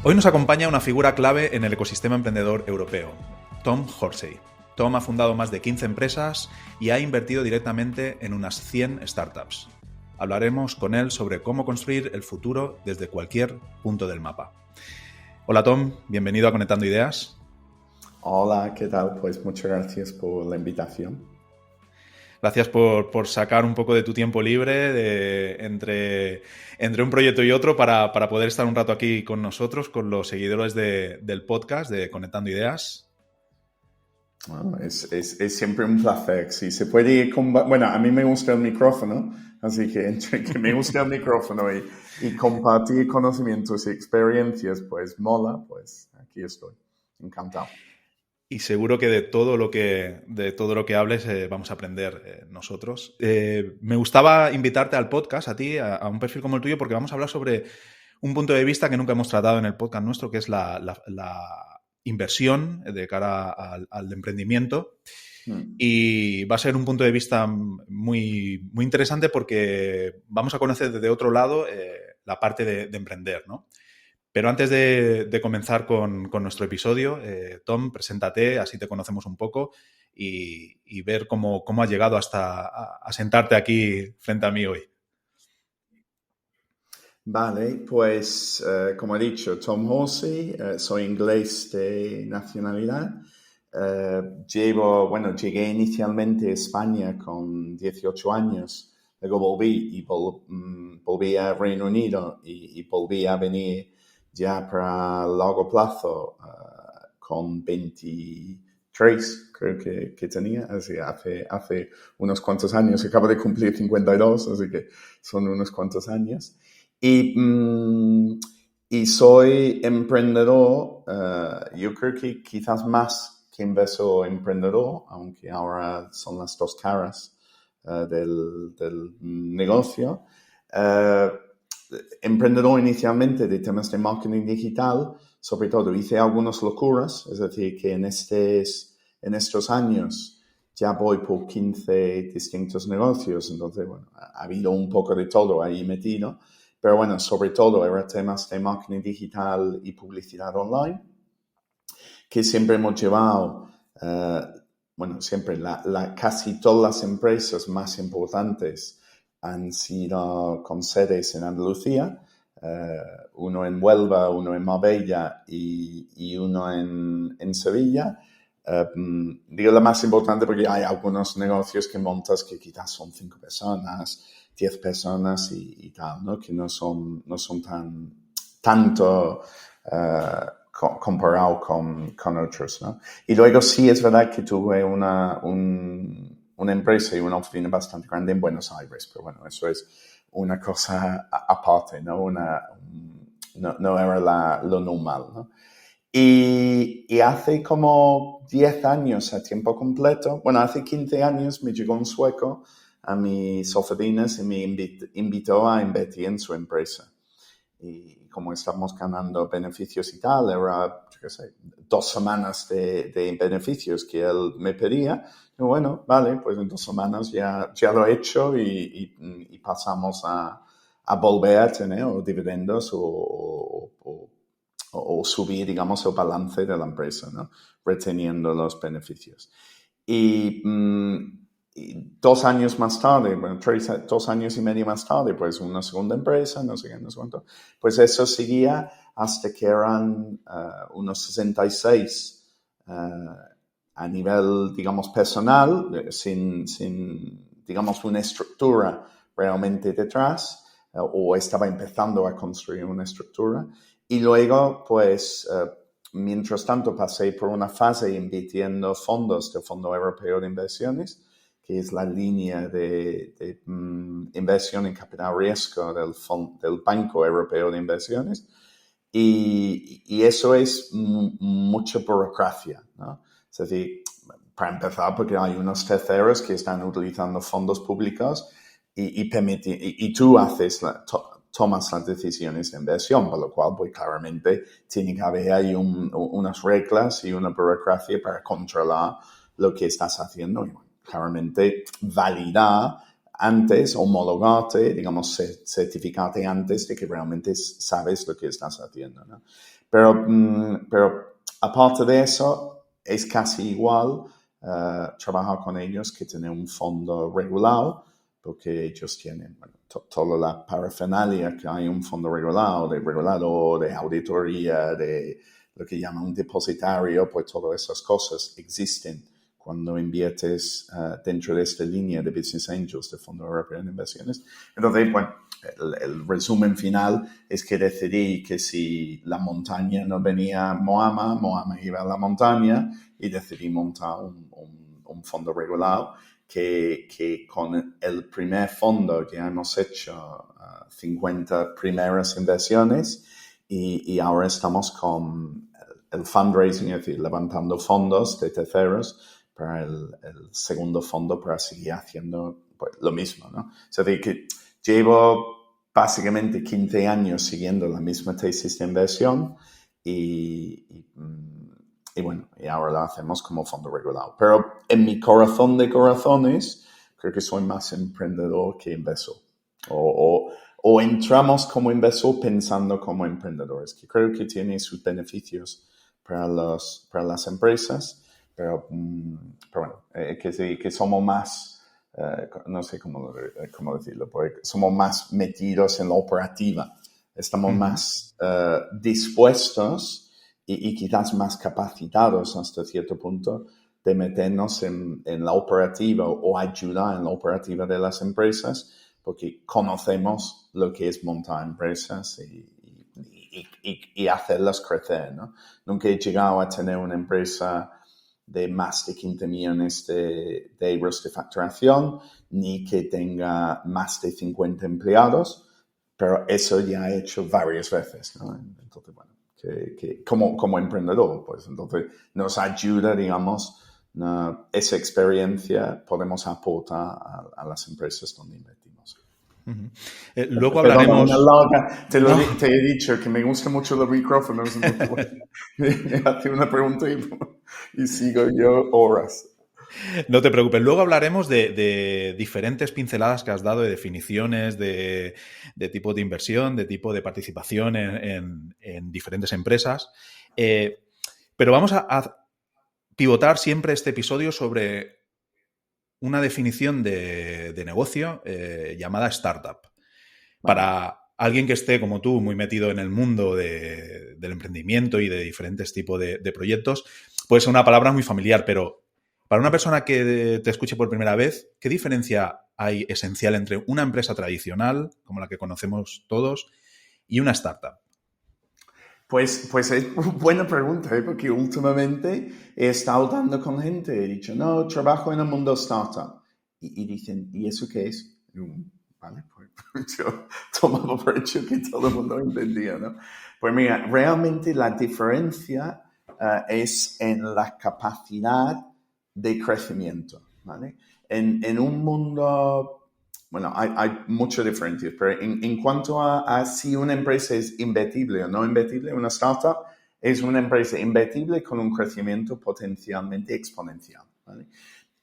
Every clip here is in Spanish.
Hoy nos acompaña una figura clave en el ecosistema emprendedor europeo, Tom Horsey. Tom ha fundado más de 15 empresas y ha invertido directamente en unas 100 startups. Hablaremos con él sobre cómo construir el futuro desde cualquier punto del mapa. Hola Tom, bienvenido a Conectando Ideas. Hola, ¿qué tal? Pues muchas gracias por la invitación. Gracias por sacar un poco de tu tiempo libre entre un proyecto y otro para poder estar un rato aquí con nosotros, con los seguidores del podcast de Conectando Ideas. Bueno, es siempre un placer. Si se puede bueno, a mí me gusta el micrófono, así que entre que me gusta el micrófono y compartir conocimientos y experiencias, pues mola, pues aquí estoy. Encantado. Y seguro que de todo lo que hables vamos a aprender nosotros. Me gustaba invitarte al podcast, a ti, a un perfil como el tuyo, porque vamos a hablar sobre un punto de vista que nunca hemos tratado en el podcast nuestro, que es la inversión de cara al emprendimiento. Y va a ser un punto de vista muy, muy interesante porque vamos a conocer desde otro lado la parte de emprender, ¿no? Pero antes de comenzar con nuestro episodio, Tom, preséntate, así te conocemos un poco y ver cómo has llegado hasta a sentarte aquí frente a mí hoy. Vale, pues como he dicho, Tom Horsey, soy inglés de nacionalidad. Llegué inicialmente a España con 18 años, luego volví a Reino Unido y volví a venir ya para largo plazo con 23, creo que tenía, así hace unos cuantos años. Acabo de cumplir 52, así que son unos cuantos años. Y soy emprendedor, yo creo que quizás más que inversor emprendedor, aunque ahora son las dos caras del negocio. Emprendedor inicialmente de temas de marketing digital, sobre todo hice algunas locuras, es decir, que en estos años ya voy por 15 distintos negocios, entonces, bueno, ha habido un poco de todo ahí metido. Pero bueno, sobre todo eran temas de marketing digital y publicidad online, que siempre hemos llevado, siempre casi todas las empresas más importantes han sido con sedes en Andalucía, uno en Huelva, uno en Marbella y uno en Sevilla. Digo la más importante porque hay algunos negocios que montas que quizás son 5 personas, 10 personas y tal, ¿no? Que no son tanto comparado con otros, ¿no? Y luego sí es verdad que tuve una empresa y una oficina bastante grande en Buenos Aires, pero bueno, eso es una cosa aparte, ¿no? No era lo normal, ¿no? Y hace como 10 años a tiempo completo, hace 15 años me llegó un sueco a mis oficinas y me invitó a invertir en su empresa. Y como estamos ganando beneficios y tal, era, 2 semanas de beneficios que él me pedía. Y bueno, vale, pues en 2 semanas ya lo he hecho y pasamos a volver a tener o dividendos o subir, digamos, el balance de la empresa, ¿no? Reteniendo los beneficios. Y 2 años más tarde, 2 años y medio más tarde, pues una segunda empresa, no sé cuánto. Pues eso seguía hasta que eran unos 66 a nivel, digamos, personal, sin digamos, una estructura realmente detrás, o estaba empezando a construir una estructura. Y luego, pues, mientras tanto pasé por una fase invirtiendo fondos del Fondo Europeo de Inversiones, que es la línea de inversión en capital riesgo del Banco Europeo de Inversiones. Y eso es mucha burocracia, ¿no? Es decir, para empezar, porque hay unos terceros que están utilizando fondos públicos y tú tomas las decisiones de inversión, por lo cual, pues claramente tiene que haber ahí unas reglas y una burocracia para controlar lo que estás haciendo y claramente validar antes, homologarte, digamos, certificarte antes de que realmente sabes lo que estás haciendo, ¿no? Pero aparte de eso, es casi igual trabajar con ellos que tener un fondo regulado, porque ellos tienen toda la parafernalia que hay un fondo regulado, de regulador, de auditoría, de lo que llaman un depositario, pues todas esas cosas existen cuando inviertes dentro de esta línea de Business Angels, de Fondo Europeo de Inversiones. Entonces, bueno, el resumen final es que decidí que si la montaña no venía a Moama iba a la montaña, y decidí montar un fondo regulado que con el primer fondo ya hemos hecho 50 primeras inversiones, y ahora estamos con el fundraising, es decir, levantando fondos de terceros para el segundo fondo, para seguir haciendo pues, lo mismo, ¿no? Es decir, que llevo básicamente 15 años siguiendo la misma tesis de inversión, y bueno, y ahora lo hacemos como fondo regulado. Pero en mi corazón de corazones, creo que soy más emprendedor que inversor. O entramos como inversor pensando como emprendedores, que creo que tiene sus beneficios para las empresas, pero bueno, que somos más, no sé cómo decirlo, porque somos más metidos en la operativa, estamos más dispuestos y quizás más capacitados hasta cierto punto de meternos en la operativa o ayudar en la operativa de las empresas, porque conocemos lo que es montar empresas y hacerlas crecer, ¿no? Nunca he llegado a tener una empresa de más de 15 millones de euros de facturación, ni que tenga más de 50 empleados, pero eso ya he hecho varias veces, ¿no? Entonces, bueno, que como emprendedor, pues entonces nos ayuda, digamos, esa experiencia podemos aportar a las empresas donde invertimos. Luego Perdona, hablaremos... una larga. Te he dicho que me gusta mucho los micrófonos. Me hace una pregunta y sigo yo horas. No te preocupes. Luego hablaremos de diferentes pinceladas que has dado, de definiciones, de tipo de inversión, de tipo de participación en diferentes empresas. Pero vamos a pivotar siempre este episodio sobre una definición de negocio llamada startup. Para alguien que esté, como tú, muy metido en el mundo del emprendimiento y de diferentes tipos de proyectos, puede ser una palabra muy familiar, pero para una persona que te escuche por primera vez, ¿qué diferencia hay esencial entre una empresa tradicional, como la que conocemos todos, y una startup? Pues es buena pregunta, porque últimamente he estado hablando con gente, he dicho, no, trabajo en el mundo startup. Y dicen, ¿y eso qué es? Vale, pues yo tomaba por hecho que todo el mundo entendía, ¿no? Pues mira, realmente la diferencia es en la capacidad de crecimiento, ¿vale? En un mundo... Bueno, hay muchas diferencias, pero en cuanto a si una empresa es invertible o no invertible, una startup es una empresa invertible con un crecimiento potencialmente exponencial, ¿vale?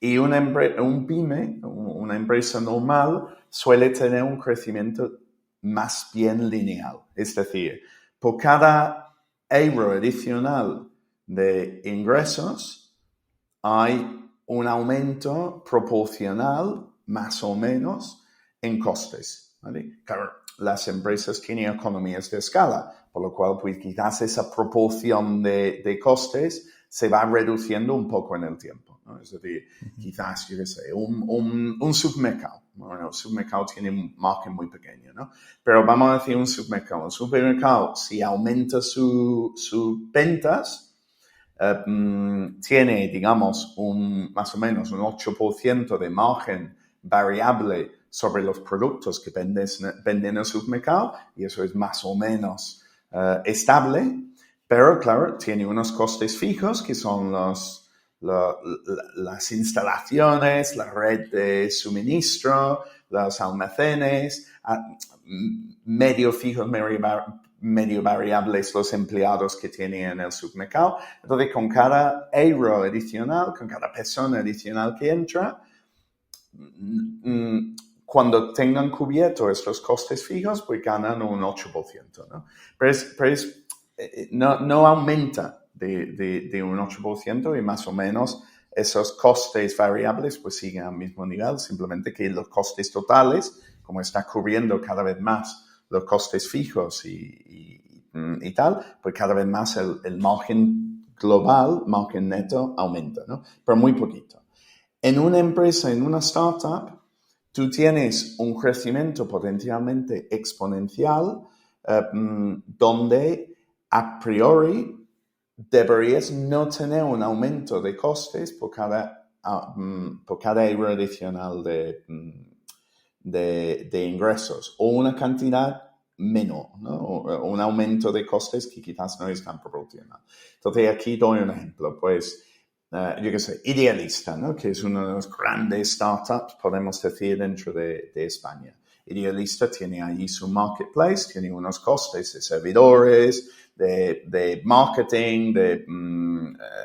Y un pyme, una empresa normal, suele tener un crecimiento más bien lineal. Es decir, por cada euro adicional de ingresos, hay un aumento proporcional, más o menos, en costes, ¿vale? Claro, las empresas tienen economías de escala, por lo cual pues, quizás esa proporción de costes se va reduciendo un poco en el tiempo, ¿no? Es decir, quizás, yo qué sé, un supermercado. Bueno, el supermercado tiene un margen muy pequeño, ¿no? Pero vamos a decir un supermercado. El supermercado, si aumenta sus ventas, tiene, digamos, más o menos un 8% de margen variable sobre los productos que venden en el supermercado, y eso es más o menos estable, pero claro, tiene unos costes fijos que son las instalaciones, la red de suministro, los almacenes, medio fijos, medio variables los empleados que tienen en el supermercado. Entonces, con cada euro adicional, con cada persona adicional que entra, cuando tengan cubierto estos costes fijos, pues ganan un 8%, ¿no? Pero no aumenta de un 8% y más o menos esos costes variables pues siguen al mismo nivel, simplemente que los costes totales, como está cubriendo cada vez más los costes fijos y tal, pues cada vez más el margen global, margen neto, aumenta, ¿no? Pero muy poquito. En una empresa, en una startup, tú tienes un crecimiento potencialmente exponencial donde a priori deberías no tener un aumento de costes por cada euro adicional de ingresos o una cantidad menor, ¿no? O un aumento de costes que quizás no es tan proporcional. Entonces aquí doy un ejemplo, pues yo qué sé, Idealista, ¿no? Que es uno de los grandes startups, podemos decir, dentro de España. Idealista tiene ahí su marketplace, tiene unos costes de servidores, de marketing, de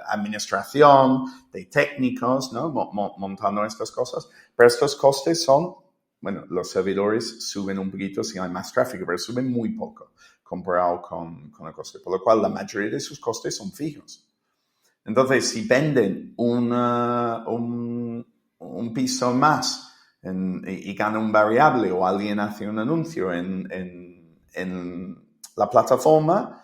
administración, de técnicos, ¿no? Montando estas cosas. Pero estos costes son, bueno, los servidores suben un poquito si hay más tráfico, pero suben muy poco comparado con el coste. Por lo cual, la mayoría de sus costes son fijos. Entonces, si venden un piso más y gana un variable o alguien hace un anuncio en la plataforma,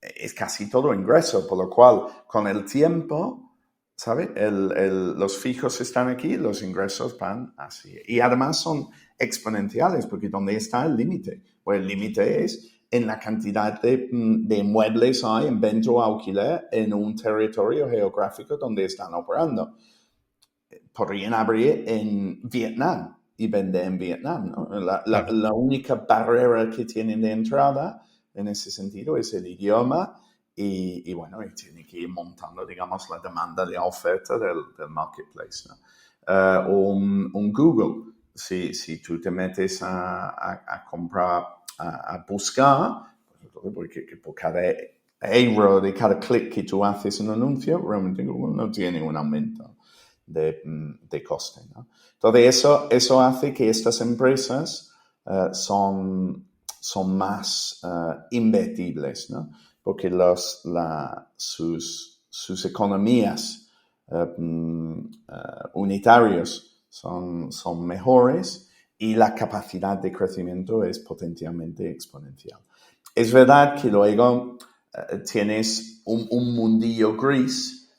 es casi todo ingreso, por lo cual con el tiempo, ¿sabes? Los fijos están aquí, los ingresos van así. Y además son exponenciales, porque ¿dónde está el límite? Pues el límite es en la cantidad de inmuebles hay en venta o alquiler en un territorio geográfico donde están operando. Podrían abrir en Vietnam y vender en Vietnam, ¿no? La única barrera que tienen de entrada en ese sentido es el idioma y bueno, y tiene que ir montando, digamos, la demanda de oferta del marketplace, ¿no? Un Google, si tú te metes a comprar, a buscar, porque por cada euro de cada clic que tú haces un anuncio, realmente Google no tiene un aumento de coste, ¿no? Entonces, eso hace que estas empresas son más invertibles, ¿no? Porque sus economías unitarios son mejores y la capacidad de crecimiento es potencialmente exponencial. Es verdad que luego tienes un mundillo gris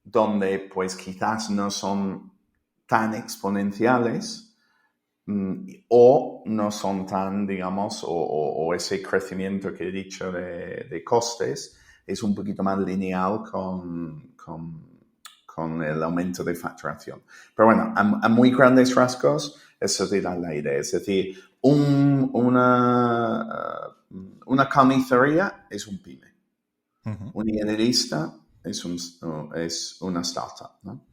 donde pues quizás no son tan exponenciales o no son tan, digamos, o ese crecimiento que he dicho de costes es un poquito más lineal con el aumento de facturación. Pero bueno, a muy grandes rasgos, eso te da la idea. Es decir, una carnicería es un pyme. Uh-huh. Un idealista es una startup, ¿no?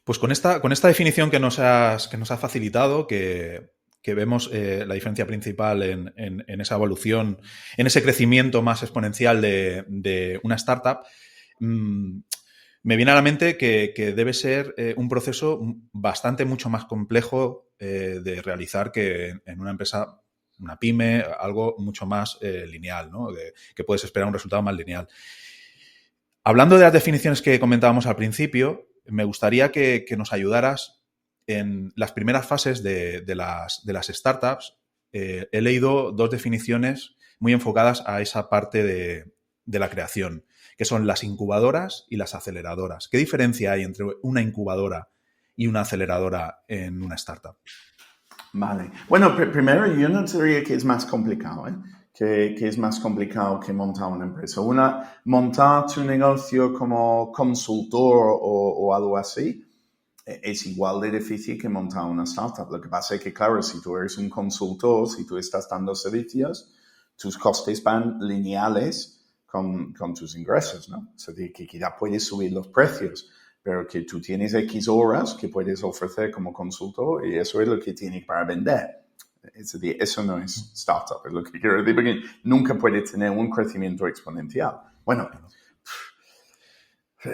Pues con esta definición que nos has facilitado, que vemos la diferencia principal en esa evolución, en ese crecimiento más exponencial de una startup, me viene a la mente que debe ser un proceso mucho más complejo de realizar que en una empresa, una pyme, algo mucho más lineal, ¿no? Que puedes esperar un resultado más lineal. Hablando de las definiciones que comentábamos al principio, me gustaría que nos ayudaras en las primeras fases de las startups. He leído dos definiciones muy enfocadas a esa parte de la creación, que son las incubadoras y las aceleradoras. ¿Qué diferencia hay entre una incubadora y una aceleradora en una startup? Vale. Bueno, primero yo no diría que es más complicado, ¿eh? Que es más complicado que montar una empresa. Montar tu negocio como consultor o algo así es igual de difícil que montar una startup. Lo que pasa es que, claro, si tú eres un consultor, si tú estás dando servicios, tus costes van lineales con tus ingresos, ¿no? O sea, que quizá puedes subir los precios, pero que tú tienes X horas que puedes ofrecer como consultor y eso es lo que tienes para vender. Es decir, eso no es startup, es lo que quiero decir, porque nunca puede tener un crecimiento exponencial. Bueno,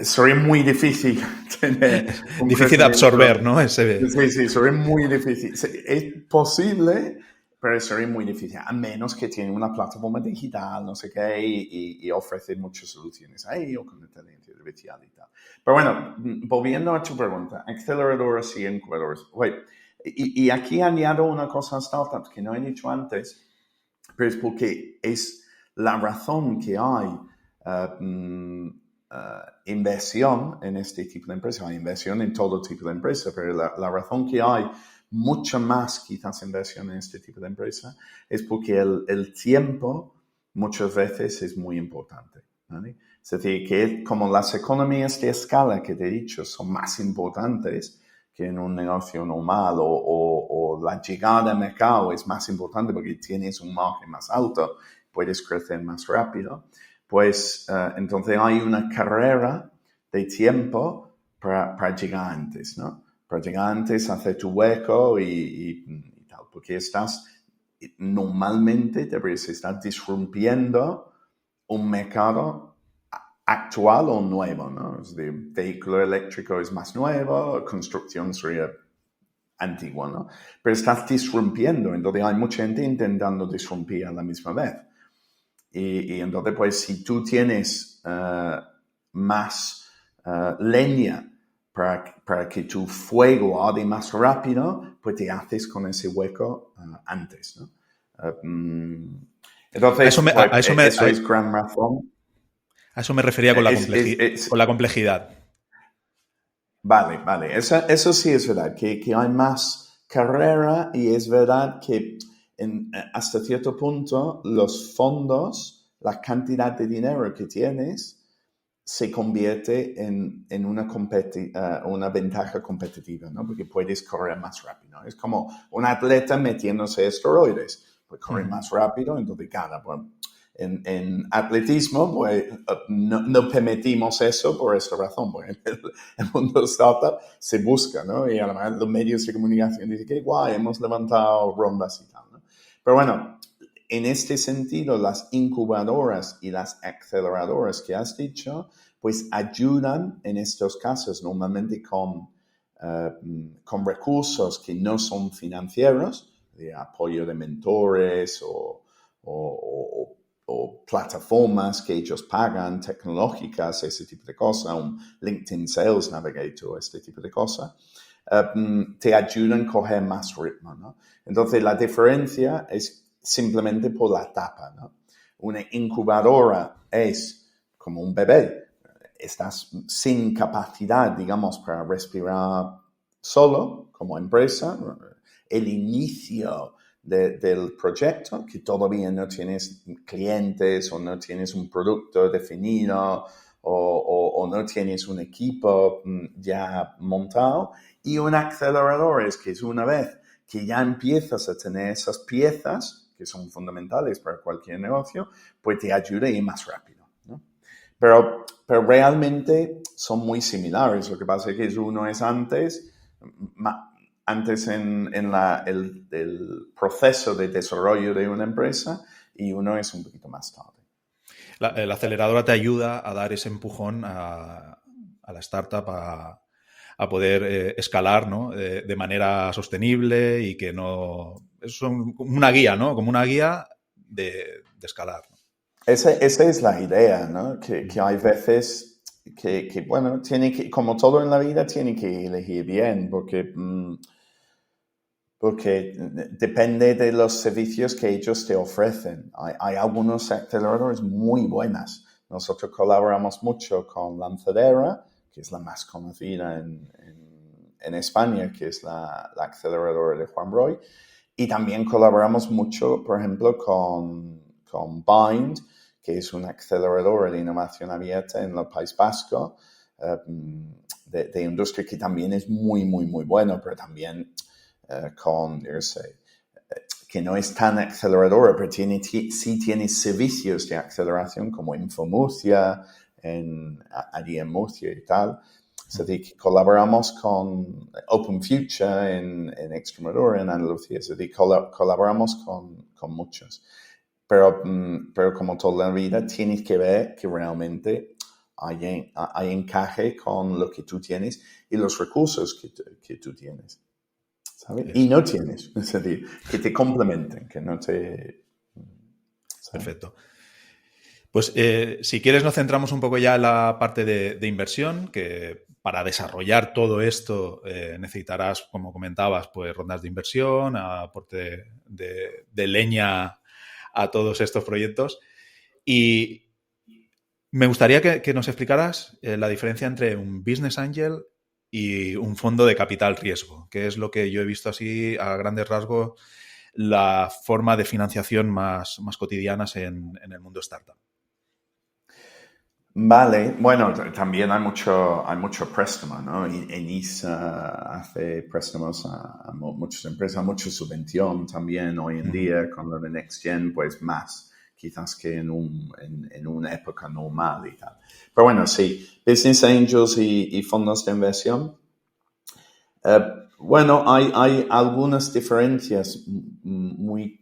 sería muy difícil tener un Difícil de crecimiento. absorber, ¿no? Sí, sí, sería muy difícil. Es posible, pero sería muy difícil, a menos que tiene una plataforma digital, no sé qué, y ofrece muchas soluciones ahí, o con inteligencia artificial y tal. Pero bueno, volviendo a tu pregunta, aceleradores y incubadoras. Y aquí añado una cosa a startups que no he dicho antes, pero es porque es la razón que hay inversión en este tipo de empresas. Hay inversión en todo tipo de empresas, pero la razón que hay mucha más quizás inversión en este tipo de empresa es porque el tiempo muchas veces es muy importante, ¿vale? Es decir, que como las economías de escala que te he dicho son más importantes que en un negocio normal, o la llegada al mercado es más importante porque tienes un margen más alto, puedes crecer más rápido, pues entonces hay una carrera de tiempo para llegar antes, ¿no? Para llegar antes, hacer tu hueco y tal, porque normalmente deberías estar disrumpiendo un mercado actual o nuevo, ¿no? Es decir, vehículo eléctrico es más nuevo, construcción sería antigua, ¿no? Pero estás disrumpiendo, entonces hay mucha gente intentando disrumpir a la misma vez. Y entonces, pues, si tú tienes más leña para que tu fuego arde más rápido, pues te haces con ese hueco antes, ¿no? Entonces, eso es gran razón. A eso me refería con la complejidad. Vale. Eso sí es verdad, que hay más carrera, y es verdad que hasta cierto punto los fondos, la cantidad de dinero que tienes, se convierte en una ventaja competitiva, ¿no? Porque puedes correr más rápido. Es como un atleta metiéndose esteroides, pues corre más rápido, entonces gana. Bueno, en atletismo, pues no permitimos eso por esta razón, porque en el mundo startup se busca, ¿no? Y además los medios de comunicación dicen que guay, hemos levantado rondas y tal, ¿no? Pero bueno, en este sentido, las incubadoras y las aceleradoras que has dicho, pues ayudan en estos casos normalmente con recursos que no son financieros, de apoyo de mentores o plataformas que ellos pagan, tecnológicas, ese tipo de cosas, un LinkedIn Sales Navigator, este tipo de cosas, te ayudan a coger más ritmo, ¿no? Entonces, la diferencia es simplemente por la etapa, ¿no? Una incubadora es como un bebé. Estás sin capacidad, digamos, para respirar solo como empresa. El inicio del proyecto, que todavía no tienes clientes o no tienes un producto definido o no tienes un equipo ya montado. Y un acelerador es que es una vez que ya empiezas a tener esas piezas que son fundamentales para cualquier negocio, pues te ayuda a ir más rápido, ¿no? Pero realmente son muy similares. Lo que pasa es que uno es antes en el proceso de desarrollo de una empresa, y uno es un poquito más tarde. La aceleradora te ayuda a dar ese empujón a la startup a poder escalar, ¿no? De manera sostenible, y que no... Es como una guía, ¿no? Como una guía de escalar, ¿no? Esa es la idea, ¿no? Que hay veces que, bueno, como todo en la vida, tiene que elegir bien, porque depende de los servicios que ellos te ofrecen. Hay algunos aceleradores muy buenos. Nosotros colaboramos mucho con Lanzadera, que es la más conocida en España, que es la aceleradora de Juan Roy. Y también colaboramos mucho, por ejemplo, con Bind, que es una aceleradora de innovación abierta en el País Vasco, de industria, que también es muy, muy, muy bueno, pero también que no es tan aceleradora, pero sí tiene servicios de aceleración como Infomurcia, allí en Murcia y tal. So que colaboramos con Open Future en Extremadura, en Andalucía. So colaboramos con muchos. Pero como toda la vida, tienes que ver que realmente hay encaje con lo que tú tienes y los recursos que tú tienes, ¿sabes? Y no tienes, es decir, que te complementen, que no te... ¿sabes? Perfecto. Pues si quieres nos centramos un poco ya en la parte de inversión, que para desarrollar todo esto necesitarás, como comentabas, pues rondas de inversión, aporte de leña a todos estos proyectos. Y me gustaría que nos explicaras la diferencia entre un business angel y un fondo de capital riesgo, que es lo que yo he visto así a grandes rasgos, la forma de financiación más cotidianas en el mundo startup. Vale, bueno, también hay mucho préstamo, ¿no? Enisa hace préstamos a muchas empresas, mucha subvención también hoy en día, con lo de Next Gen, pues más, quizás que en una época normal y tal. Pero bueno, sí, Business Angels y fondos de inversión. Bueno, hay algunas diferencias muy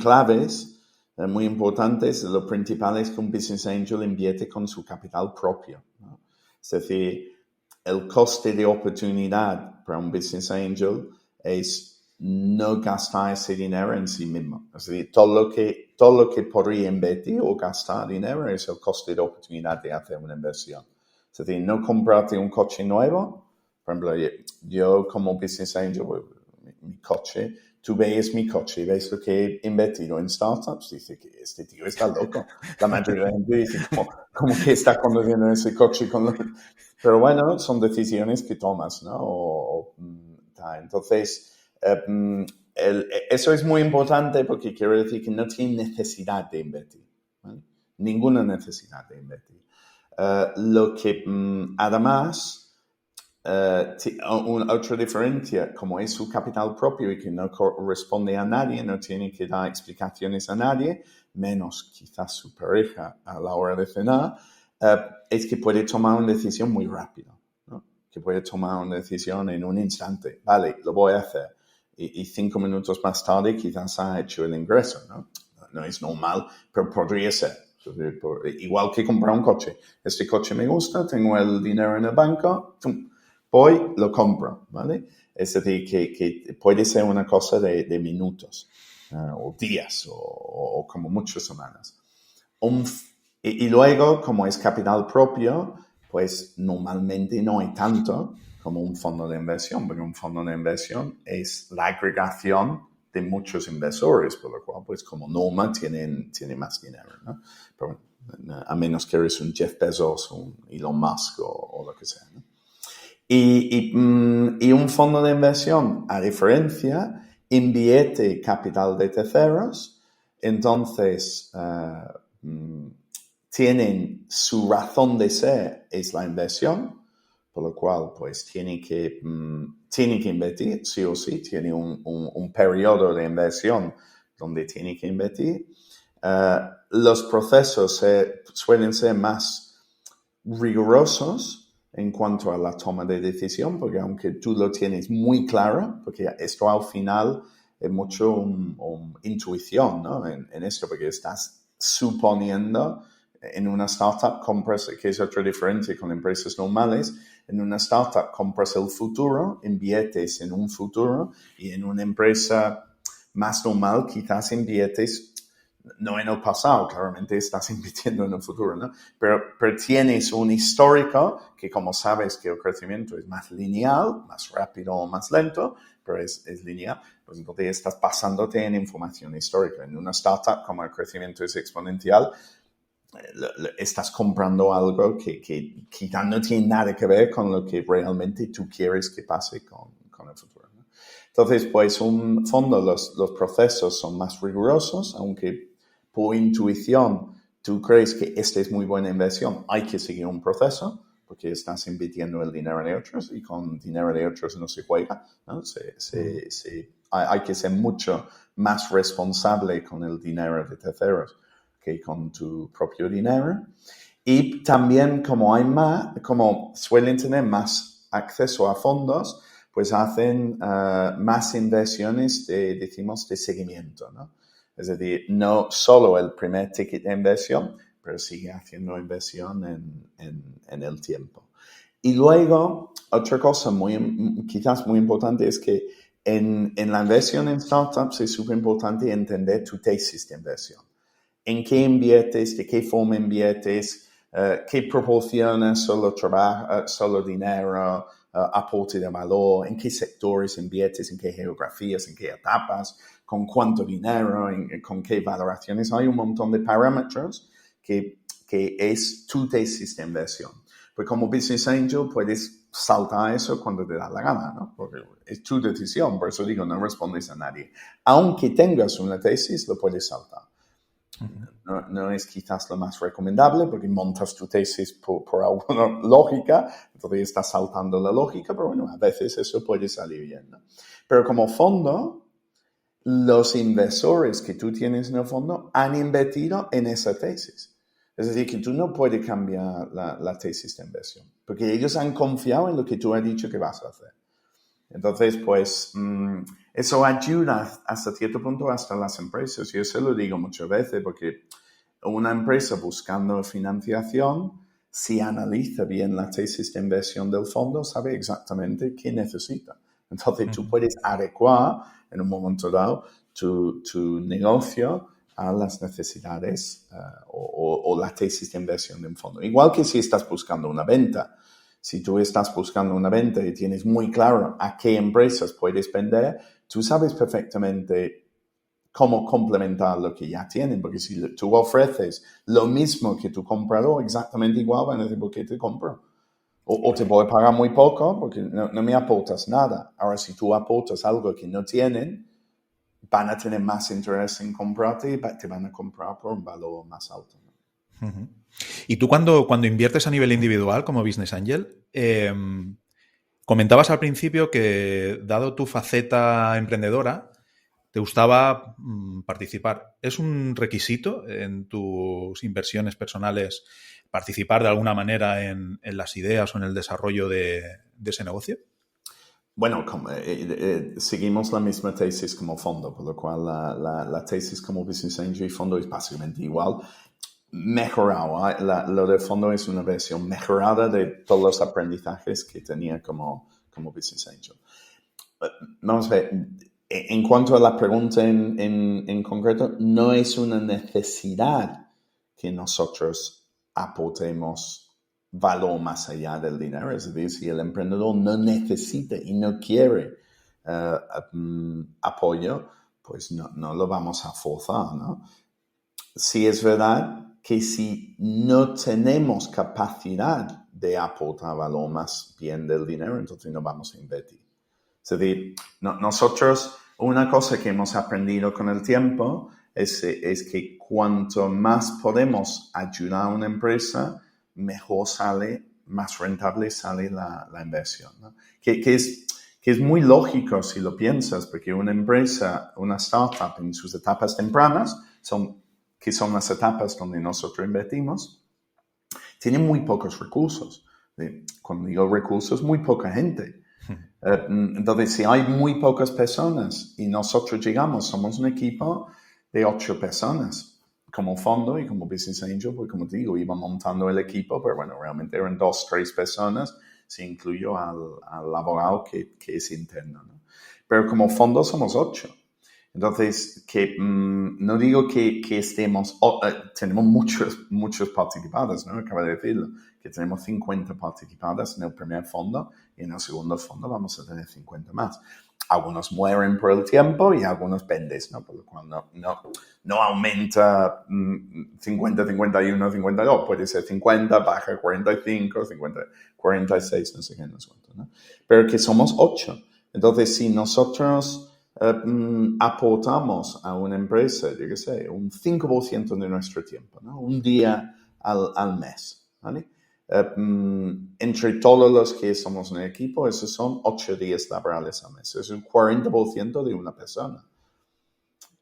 claves, muy importantes. Lo principal es que un business angel invierte con su capital propio, ¿no? Es decir, el coste de oportunidad para un business angel es no gastar ese dinero en sí mismo. Es decir, todo lo que podría invertir o gastar dinero es el coste de oportunidad de hacer una inversión. Es decir, no comprarte un coche nuevo. Por ejemplo, yo como business angel, mi coche, tú ves mi coche y ves lo que he invertido en startups, dice que este tío está loco. La mayoría de la gente dice, ¿cómo que está conduciendo ese coche? Pero bueno, son decisiones que tomas, ¿no? Entonces, eso es muy importante porque quiero decir que no tiene necesidad de invertir, ¿vale? Ninguna necesidad de invertir. Lo que además... otra diferencia, como es su capital propio y que no corresponde a nadie, no tiene que dar explicaciones a nadie, menos quizás su pareja a la hora de cenar, es que puede tomar una decisión muy rápido, ¿no? Que puede tomar una decisión en un instante. Vale, lo voy a hacer. Y 5 minutos más tarde quizás ha hecho el ingreso, ¿no? No es normal, pero podría ser. Igual que comprar un coche. Este coche me gusta, tengo el dinero en el banco, voy, lo compro, ¿vale? Es decir, que puede ser una cosa de minutos, o días, o como muchas semanas. Y luego, como es capital propio, pues normalmente no hay tanto como un fondo de inversión, porque un fondo de inversión es la agregación de muchos inversores, por lo cual, pues como norma, tiene más dinero, ¿no? Pero, a menos que eres un Jeff Bezos, un Elon Musk o lo que sea, ¿no? Y un fondo de inversión, a diferencia, invierte capital de terceros, entonces tienen su razón de ser, es la inversión, por lo cual pues tiene que invertir, sí o sí, tiene un periodo de inversión donde tiene que invertir. Los procesos suelen ser más rigurosos en cuanto a la toma de decisión, porque aunque tú lo tienes muy claro, porque esto al final es mucho intuición, ¿no? En esto, porque estás suponiendo en una startup compras, que es otra diferencia con empresas normales, en una startup compras el futuro, inviertes en un futuro, y en una empresa más normal quizás inviertes no en el pasado, claramente estás invirtiendo en el futuro, ¿no? Pero tienes un histórico que, como sabes que el crecimiento es más lineal, más rápido o más lento, pero es lineal, pues entonces estás basándote en información histórica. En una startup, como el crecimiento es exponencial, estás comprando algo que quizás no tiene nada que ver con lo que realmente tú quieres que pase con el futuro, ¿no? Entonces, pues un fondo, los procesos son más rigurosos, aunque por intuición tú crees que esta es muy buena inversión, hay que seguir un proceso porque estás invirtiendo el dinero de otros y con dinero de otros no se juega, ¿no? Hay que ser mucho más responsable con el dinero de terceros que con tu propio dinero. Y también como suelen tener más acceso a fondos, pues hacen más inversiones decimos, de seguimiento, ¿no? Es decir, no solo el primer ticket de inversión, pero sigue haciendo inversión en el tiempo. Y luego, otra cosa quizás muy importante es que en la inversión en startups es súper importante entender tu tesis de inversión. En qué inviertes, de qué forma inviertes, qué proporcionas solo dinero, aporte de valor, en qué sectores inviertes, en qué geografías, en qué etapas, con cuánto dinero, con qué valoraciones. Hay un montón de parámetros que es tu tesis de inversión. Pues como Business Angel puedes saltar eso cuando te da la gana, ¿no? Porque es tu decisión, por eso digo, no respondes a nadie. Aunque tengas una tesis, lo puedes saltar. No es quizás lo más recomendable porque montas tu tesis por alguna lógica, entonces estás saltando la lógica, pero bueno, a veces eso puede salir bien, ¿no? Pero como fondo, los inversores que tú tienes en el fondo han invertido en esa tesis. Es decir, que tú no puedes cambiar la tesis de inversión, porque ellos han confiado en lo que tú has dicho que vas a hacer. Entonces, pues, eso ayuda hasta cierto punto hasta las empresas. Yo se lo digo muchas veces, porque una empresa buscando financiación, si analiza bien la tesis de inversión del fondo, sabe exactamente qué necesita. Entonces, tú puedes adecuar en un momento dado tu negocio a las necesidades o la tesis de inversión de un fondo. Igual que si estás buscando una venta. Si tú estás buscando una venta y tienes muy claro a qué empresas puedes vender, tú sabes perfectamente cómo complementar lo que ya tienen. Porque si tú ofreces lo mismo que tu comprador, exactamente igual, van a decir, ¿por qué te compro? O te voy a pagar muy poco porque no me aportas nada. Ahora, si tú aportas algo que no tienen, van a tener más interés en comprarte y te van a comprar por un valor más alto, ¿no? Uh-huh. Y tú cuando inviertes a nivel individual como Business Angel, comentabas al principio que, dado tu faceta emprendedora, te gustaba participar. ¿Es un requisito en tus inversiones personales participar de alguna manera en las ideas o en el desarrollo de ese negocio? Bueno, seguimos la misma tesis como fondo, por lo cual la tesis como Business Angel y fondo es básicamente igual. Mejorado, lo de fondo es una versión mejorada de todos los aprendizajes que tenía como Business Angel. Vamos a ver, en cuanto a la pregunta en concreto, no es una necesidad que nosotros aportemos valor más allá del dinero. Es decir, si el emprendedor no necesita y no quiere apoyo, pues no lo vamos a forzar, ¿no? Sí es verdad que si no tenemos capacidad de aportar valor más bien del dinero, entonces no vamos a invertir. Es decir, nosotros, una cosa que hemos aprendido con el tiempo es que cuanto más podemos ayudar a una empresa, mejor sale, más rentable sale la inversión, ¿no? Que es muy lógico si lo piensas, porque una empresa, una startup en sus etapas tempranas, que son las etapas donde nosotros invertimos, tienen muy pocos recursos. Cuando digo recursos, muy poca gente. Entonces, si hay muy pocas personas y nosotros llegamos, somos un equipo de 8 personas como fondo y como Business Angel, pues como te digo, iba montando el equipo, pero bueno, realmente eran 2, 3 personas, si incluyo al abogado que es interno, ¿no? Pero como fondo somos 8. Entonces, no digo que estemos, tenemos muchos participados, ¿no? Acabo de decirlo, que tenemos 50 participadas en el primer fondo y en el segundo fondo vamos a tener 50 más. Algunos mueren por el tiempo y algunos vendes, ¿no? Por lo cual no aumenta 50, 51, 52, puede ser 50, baja 45, 50, 46, no sé qué, no sé cuánto, ¿no? Pero que somos 8. Entonces, si nosotros aportamos a una empresa, yo qué sé, un 5% de nuestro tiempo, ¿no? Un día al mes, ¿vale? Entre todos los que somos en el equipo, esos son 8 días laborales al mes. Es un 40% de una persona.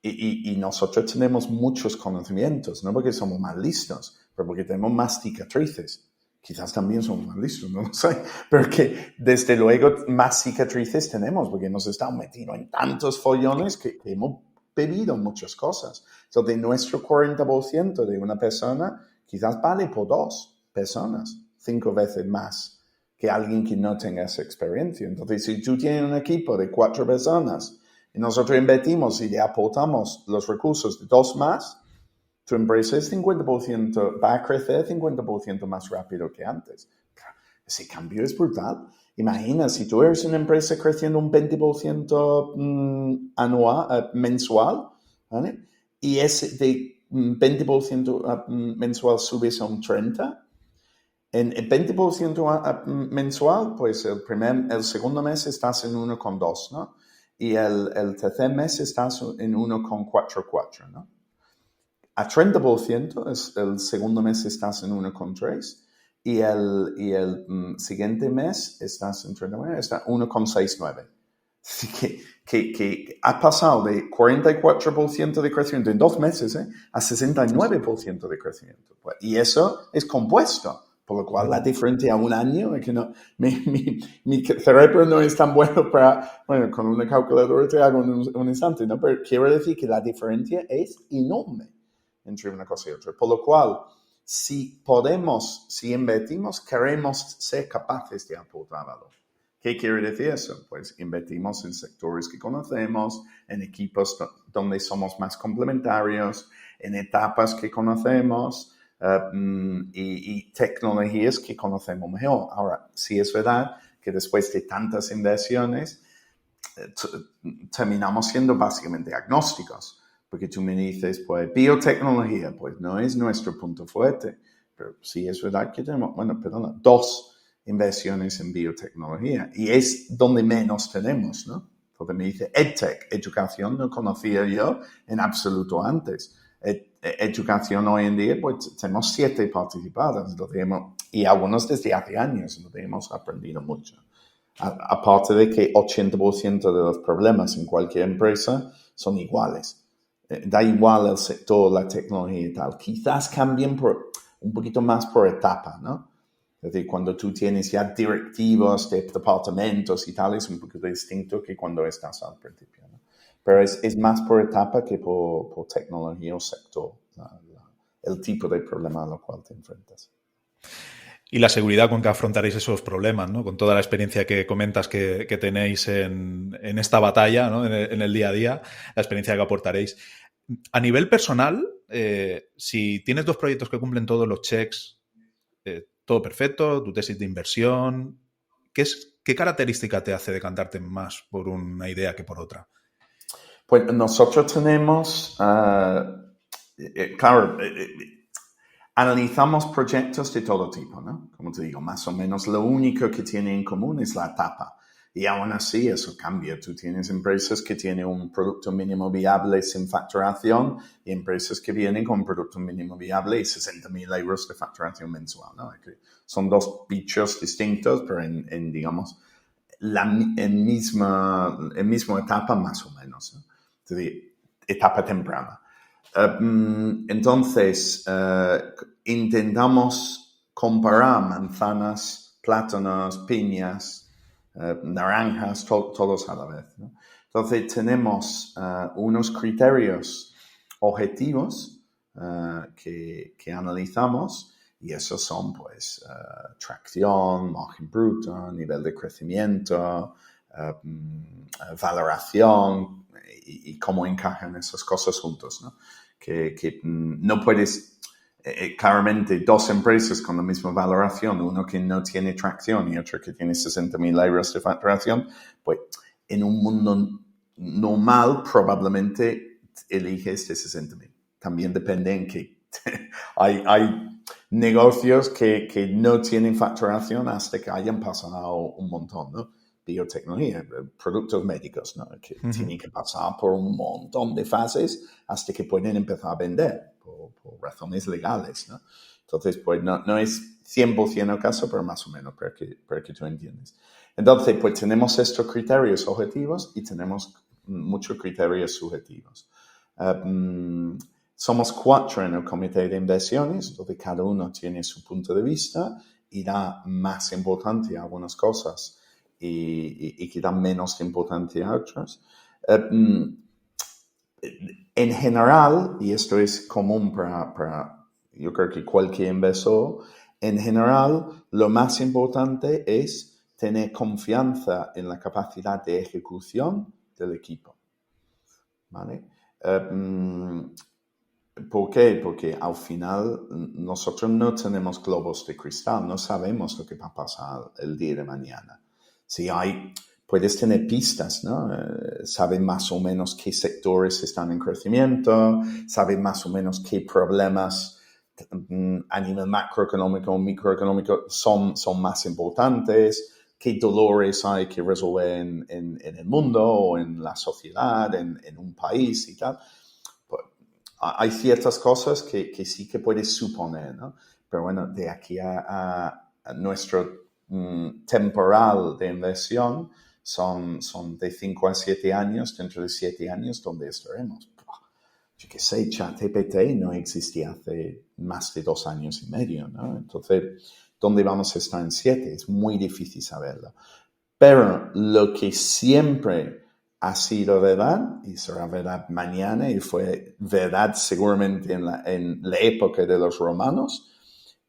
Y nosotros tenemos muchos conocimientos, no porque somos más listos, pero porque tenemos más cicatrices. Quizás también somos más listos, no lo sé. Pero que desde luego más cicatrices tenemos porque hemos estado metidos en tantos follones que hemos bebido muchas cosas. Entonces, nuestro 40% de una persona quizás vale por 2 personas, 5 veces más que alguien que no tenga esa experiencia. Entonces, si tú tienes un equipo de 4 personas y nosotros invertimos y le aportamos los recursos de 2 más, tu empresa es 50%, va a crecer 50% más rápido que antes. Ese cambio es brutal. Imagina, si tú eres una empresa creciendo un 20% mensual, ¿vale? Y ese de 20% mensual subes a un 30%, en el 20% mensual, pues el segundo mes estás en 1,2, ¿no? Y el tercer mes estás en 1,44, ¿no? A 30%, el segundo mes estás en 1,3 y el siguiente mes estás en 39, está 1,69. Así que ha pasado de 44% de crecimiento en 2 meses a 69% de crecimiento. Y eso es compuesto, por lo cual la diferencia a un año es que no, mi cerebro no es tan bueno para, bueno, con una calculadora te hago un instante, ¿no? Pero quiero decir que la diferencia es enorme entre una cosa y otra. Por lo cual, si invertimos, queremos ser capaces de aportar valor. ¿Qué quiere decir eso? Pues invertimos en sectores que conocemos, en equipos donde somos más complementarios, en etapas que conocemos y tecnologías que conocemos mejor. Ahora, sí es verdad que después de tantas inversiones, terminamos siendo básicamente agnósticos. Porque tú me dices, pues, biotecnología, pues no es nuestro punto fuerte. Pero sí es verdad que tenemos, 2 inversiones en biotecnología. Y es donde menos tenemos, ¿no? Porque me dice EdTech, educación, no conocía yo en absoluto antes. Educación hoy en día, pues tenemos 7 participadas. Y algunos desde hace años, donde hemos aprendido mucho. Aparte de que 80% de los problemas en cualquier empresa son iguales. Da igual el sector, la tecnología y tal. Quizás cambien un poquito más por etapa, ¿no? Es decir, cuando tú tienes ya directivos de departamentos y tal, es un poquito distinto que cuando estás al principio, ¿no? Pero es más por etapa que por tecnología o sector, el tipo de problema a lo cual te enfrentas. Y la seguridad con que afrontaréis esos problemas, ¿no? Con toda la experiencia que comentas que tenéis en esta batalla, ¿no? En el día a día, la experiencia que aportaréis. A nivel personal, si tienes 2 proyectos que cumplen todos los checks, todo perfecto, tu tesis de inversión, ¿qué característica te hace decantarte más por una idea que por otra? Pues nosotros tenemos, claro, analizamos proyectos de todo tipo, ¿no? Como te digo, más o menos lo único que tiene en común es la etapa. Y aún así eso cambia. Tú tienes empresas que tienen un producto mínimo viable sin facturación y empresas que vienen con un producto mínimo viable y 60.000 euros de facturación mensual, ¿no? Son 2 bichos distintos, pero en digamos, en misma etapa más o menos, ¿no? Es decir, etapa temprana. Entonces, intentamos comparar manzanas, plátanos, piñas, naranjas, todos a la vez, ¿no? Entonces, tenemos unos criterios objetivos que analizamos y esos son, pues, tracción, margen bruto, nivel de crecimiento, valoración y cómo encajan esas cosas juntos, ¿no? Que no puedes, claramente 2 empresas con la misma valoración, uno que no tiene tracción y otro que tiene 60.000 euros de facturación, pues en un mundo normal probablemente eliges de 60.000. También depende en que hay negocios que no tienen facturación hasta que hayan pasado un montón, ¿no? Biotecnología, productos médicos, ¿no? Que tienen que pasar por un montón de fases hasta que pueden empezar a vender por razones legales, ¿no? Entonces, pues no es 100% el caso, pero más o menos para que tú entiendas. Entonces, pues tenemos estos criterios objetivos y tenemos muchos criterios subjetivos. Somos 4 en el comité de inversiones, donde cada uno tiene su punto de vista y da más importancia a algunas cosas y que dan menos importancia a otras. En general, y esto es común para yo creo que cualquier inversor, en general, lo más importante es tener confianza en la capacidad de ejecución del equipo. ¿Vale? ¿Por qué? Porque al final nosotros no tenemos globos de cristal, no sabemos lo que va a pasar el día de mañana. Si puedes tener pistas, ¿no? Sabes más o menos qué sectores están en crecimiento, sabes más o menos qué problemas a nivel macroeconómico o microeconómico son más importantes, qué dolores hay que resolver en el mundo o en la sociedad, en un país y tal. Pues, hay ciertas cosas que sí que puedes suponer, ¿no? Pero bueno, de aquí a nuestro temporal de inversión son de 5 a 7 años, dentro de 7 años, donde estaremos. Yo qué sé, ChatGPT no existía hace más de 2 años y medio, ¿no? Entonces, ¿dónde vamos a estar en 7? Es muy difícil saberlo. Pero lo que siempre ha sido verdad, y será verdad mañana, y fue verdad seguramente en la época de los romanos,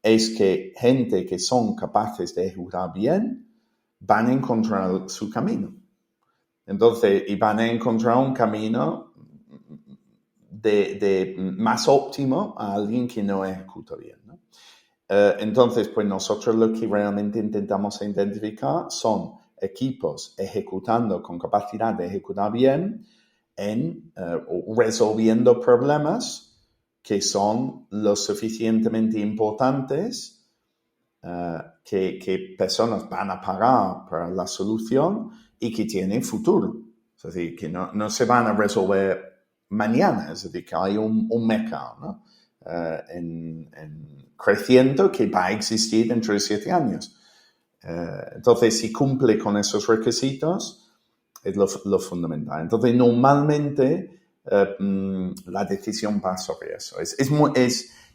es que gente que son capaces de ejecutar bien van a encontrar su camino. Entonces, y van a encontrar un camino de más óptimo a alguien que no ejecuta bien, ¿no? Entonces, pues nosotros lo que realmente intentamos identificar son equipos ejecutando con capacidad de ejecutar bien resolviendo problemas que son lo suficientemente importantes que personas van a pagar para la solución y que tienen futuro. Es decir, que no se van a resolver mañana, es decir, que hay un mercado, ¿no? Creciendo que va a existir dentro de 7 años. Entonces, si cumple con esos requisitos, es lo fundamental. Entonces, normalmente la decisión va sobre eso.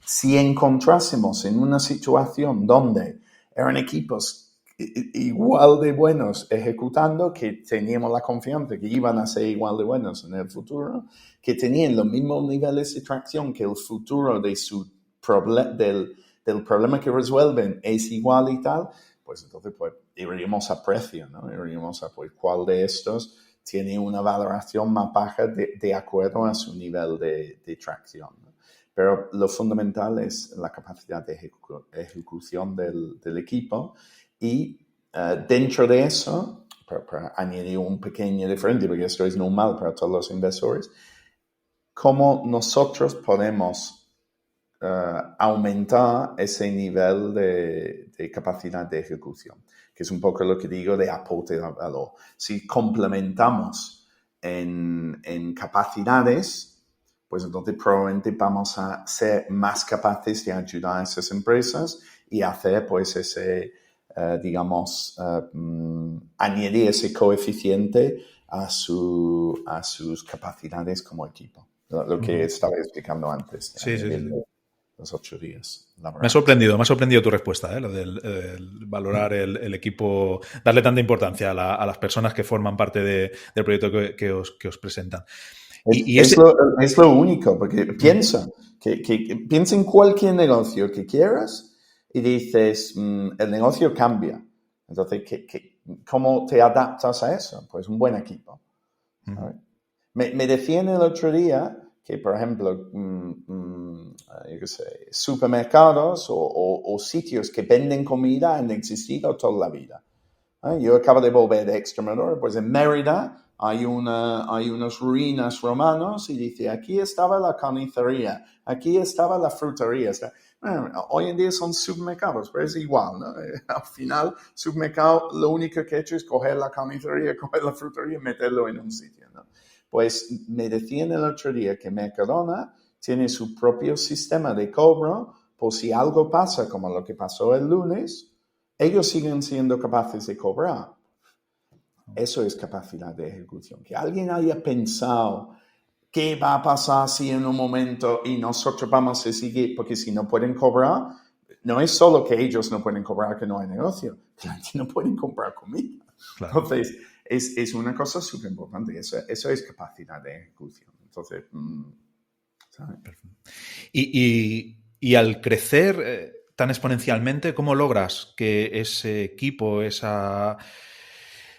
Si encontrásemos en una situación donde eran equipos igual de buenos ejecutando, que teníamos la confianza que iban a ser igual de buenos en el futuro, que tenían los mismos niveles de tracción, que el futuro de del problema que resuelven es igual y tal, pues entonces pues iríamos a precio, ¿no? Iríamos a pues cuál de estos tiene una valoración más baja de acuerdo a su nivel de tracción, ¿no? Pero lo fundamental es la capacidad de ejecución del equipo y dentro de eso, para añadir un pequeño diferente, porque esto es normal para todos los inversores, cómo nosotros podemos aumentar ese nivel de capacidad de ejecución, que es un poco lo que digo de aporte de valor. Si complementamos en capacidades, pues entonces probablemente vamos a ser más capaces de ayudar a esas empresas y hacer pues añadir ese coeficiente a sus capacidades como equipo. Lo que estaba explicando antes. Sí. Los 8 días. Me ha sorprendido tu respuesta, lo del valorar el equipo, darle tanta importancia a las personas que forman parte del proyecto que os presentan. Es lo único, porque piensa en cualquier negocio que quieras y dices, el negocio cambia. Entonces, ¿cómo te adaptas a eso? Pues un buen equipo. Me decían el otro día que, por ejemplo, yo qué sé, supermercados o sitios que venden comida han existido toda la vida. Yo acabo de volver de Extremadura, pues en Mérida hay unas ruinas romanos y dice, aquí estaba la carnicería, aquí estaba la frutería. Bueno, hoy en día son supermercados, pero es igual, ¿no? Al final, supermercado, lo único que he hecho es coger la carnicería, coger la frutería y meterlo en un sitio, ¿no? Pues me decían el otro día que Mercadona tiene su propio sistema de cobro por si algo pasa como lo que pasó el lunes, ellos siguen siendo capaces de cobrar. Eso es capacidad de ejecución. Que alguien haya pensado qué va a pasar si en un momento y nosotros vamos a seguir, porque si no pueden cobrar, no es solo que ellos no pueden cobrar, que no hay negocio, que no pueden comprar comida. Claro. Entonces, es una cosa súper importante. Eso es capacidad de ejecución. Entonces, ¿sabes? Y Y al crecer tan exponencialmente, ¿cómo logras que ese equipo, esa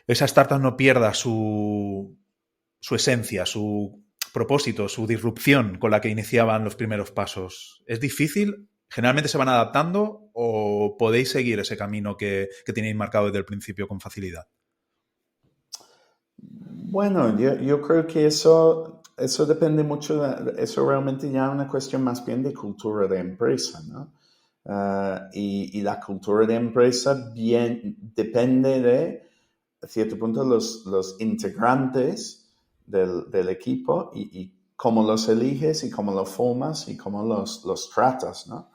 startup no pierda su esencia, su propósito, su disrupción con la que iniciaban los primeros pasos? ¿Es difícil? ¿Generalmente se van adaptando o podéis seguir ese camino que tenéis marcado desde el principio con facilidad? Bueno, yo creo que eso depende mucho, eso realmente ya es una cuestión más bien de cultura de empresa, ¿no? Y la cultura de empresa bien depende de, a cierto punto, los integrantes del equipo y cómo los eliges y cómo los formas y cómo los tratas, ¿no?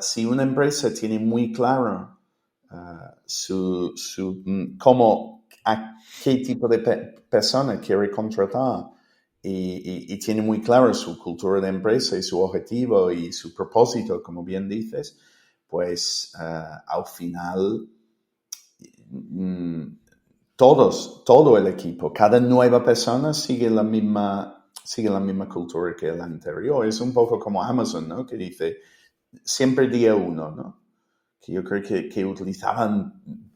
Si una empresa tiene muy claro cómo, a qué tipo de persona quiere contratar y tiene muy claro su cultura de empresa y su objetivo y su propósito, como bien dices, pues al final todo el equipo, cada nueva persona sigue la misma cultura que la anterior. Es un poco como Amazon, ¿no? Que dice siempre día uno, ¿no? Que yo creo que utilizaban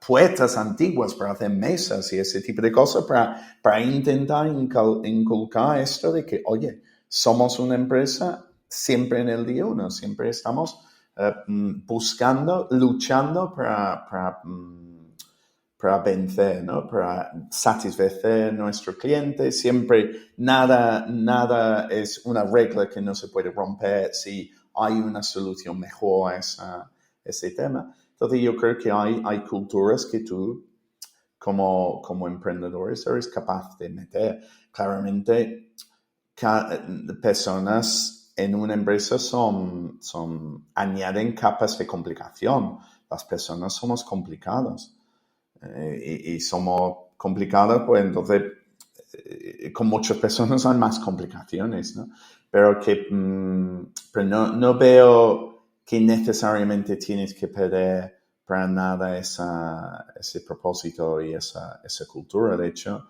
puertas antiguas para hacer mesas y ese tipo de cosas para intentar inculcar esto de que, oye, somos una empresa siempre en el día uno, siempre estamos buscando, luchando para vencer, ¿no? Para satisfacer a nuestro cliente. Siempre nada es una regla que no se puede romper si hay una solución mejor a ese tema. Entonces yo creo que hay culturas que tú como emprendedores eres capaz de meter. Claramente, personas en una empresa añaden capas de complicación. Las personas somos complicadas. Y somos complicadas, pues entonces con muchas personas hay más complicaciones, ¿no? Pero pero no veo que necesariamente tienes que perder para nada ese propósito y esa cultura. De hecho,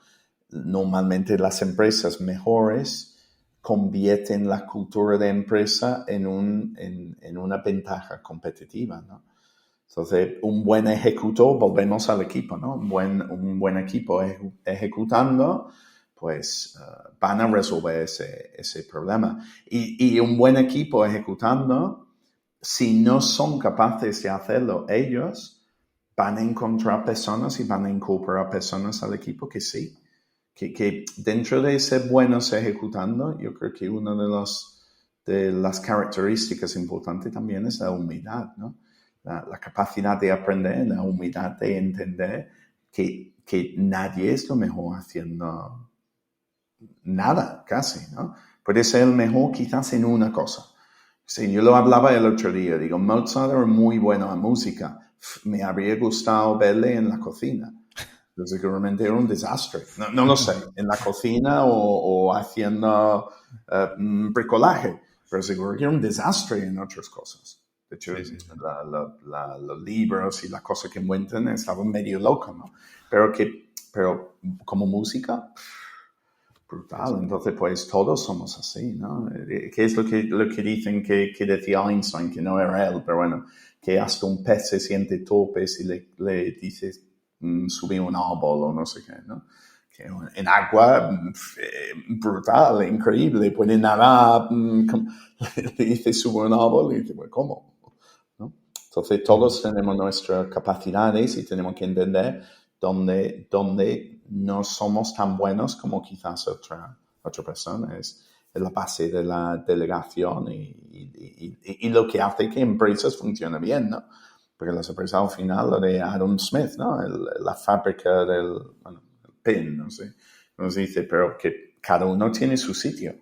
normalmente las empresas mejores convierten la cultura de empresa en una ventaja competitiva, ¿no? Entonces, un buen ejecutor, volvemos al equipo, ¿no? Un buen equipo ejecutando, pues van a resolver ese problema. Y un buen equipo ejecutando, si no son capaces de hacerlo ellos, van a encontrar personas y van a incorporar personas al equipo que sí. Que dentro de ser buenos ejecutando, yo creo que una de las características importantes también es la humildad, ¿no? La capacidad de aprender, la humildad de entender que nadie es lo mejor haciendo nada, casi, ¿no? Puede ser el mejor quizás en una cosa. Sí, yo lo hablaba el otro día, digo, Mozart era muy bueno en música, me habría gustado verle en la cocina. Pero seguramente era un desastre. No lo sé, en la cocina o haciendo bricolaje, pero seguro que era un desastre en otras cosas. De hecho, sí. Los libros y las cosas que encuentran estaban medio locos, ¿no? Pero como música, brutal. Entonces, pues todos somos así, ¿no? ¿Qué es lo que dicen que decía Einstein, que no era él, pero bueno, que hasta un pez se siente torpe si le dices subir un árbol o no sé qué, ¿no? Que en agua, brutal, increíble, puede nadar, le dices sube un árbol y dice, bueno, ¿cómo? ¿No? Entonces todos tenemos nuestras capacidades y tenemos que entender dónde no somos tan buenos como quizás otra persona. Es la base de la delegación y lo que hace que empresas funcionen bien, ¿no? Porque las empresas al final, lo de Adam Smith, ¿no? La fábrica del el pin, no sé, nos dice, pero que cada uno tiene su sitio.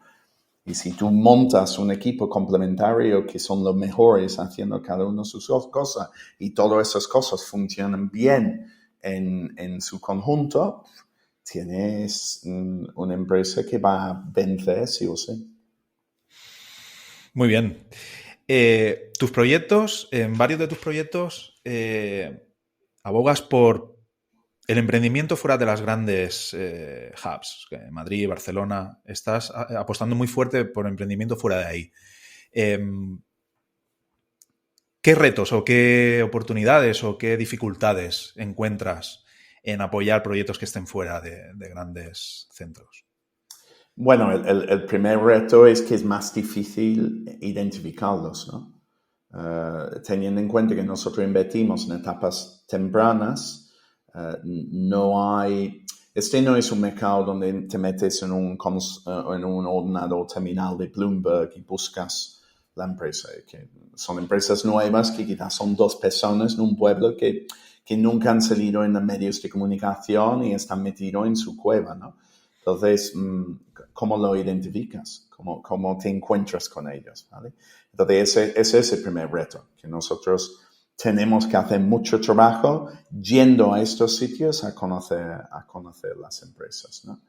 Y si tú montas un equipo complementario que son los mejores haciendo cada uno sus cosas y todas esas cosas funcionan bien en su conjunto, tienes una empresa que va a vencer sí o sí. Muy bien. Tus proyectos, en varios de tus proyectos, abogas por el emprendimiento fuera de las grandes hubs, Madrid, Barcelona. Estás apostando muy fuerte por emprendimiento fuera de ahí. ¿Qué retos o qué oportunidades o qué dificultades encuentras en apoyar proyectos que estén fuera de grandes centros? Bueno, el primer reto es que es más difícil identificarlos, ¿no? Teniendo en cuenta que nosotros invertimos en etapas tempranas, este no es un mercado donde te metes en un ordenador terminal de Bloomberg y buscas la empresa. Que son empresas nuevas que quizás son 2 personas en un pueblo que nunca han salido en los medios de comunicación y están metidos en su cueva, ¿no? Entonces, ¿cómo lo identificas? ¿Cómo te encuentras con ellos? ¿Vale? Entonces, ese es el primer reto, que nosotros tenemos que hacer mucho trabajo yendo a estos sitios a conocer las empresas, ¿no?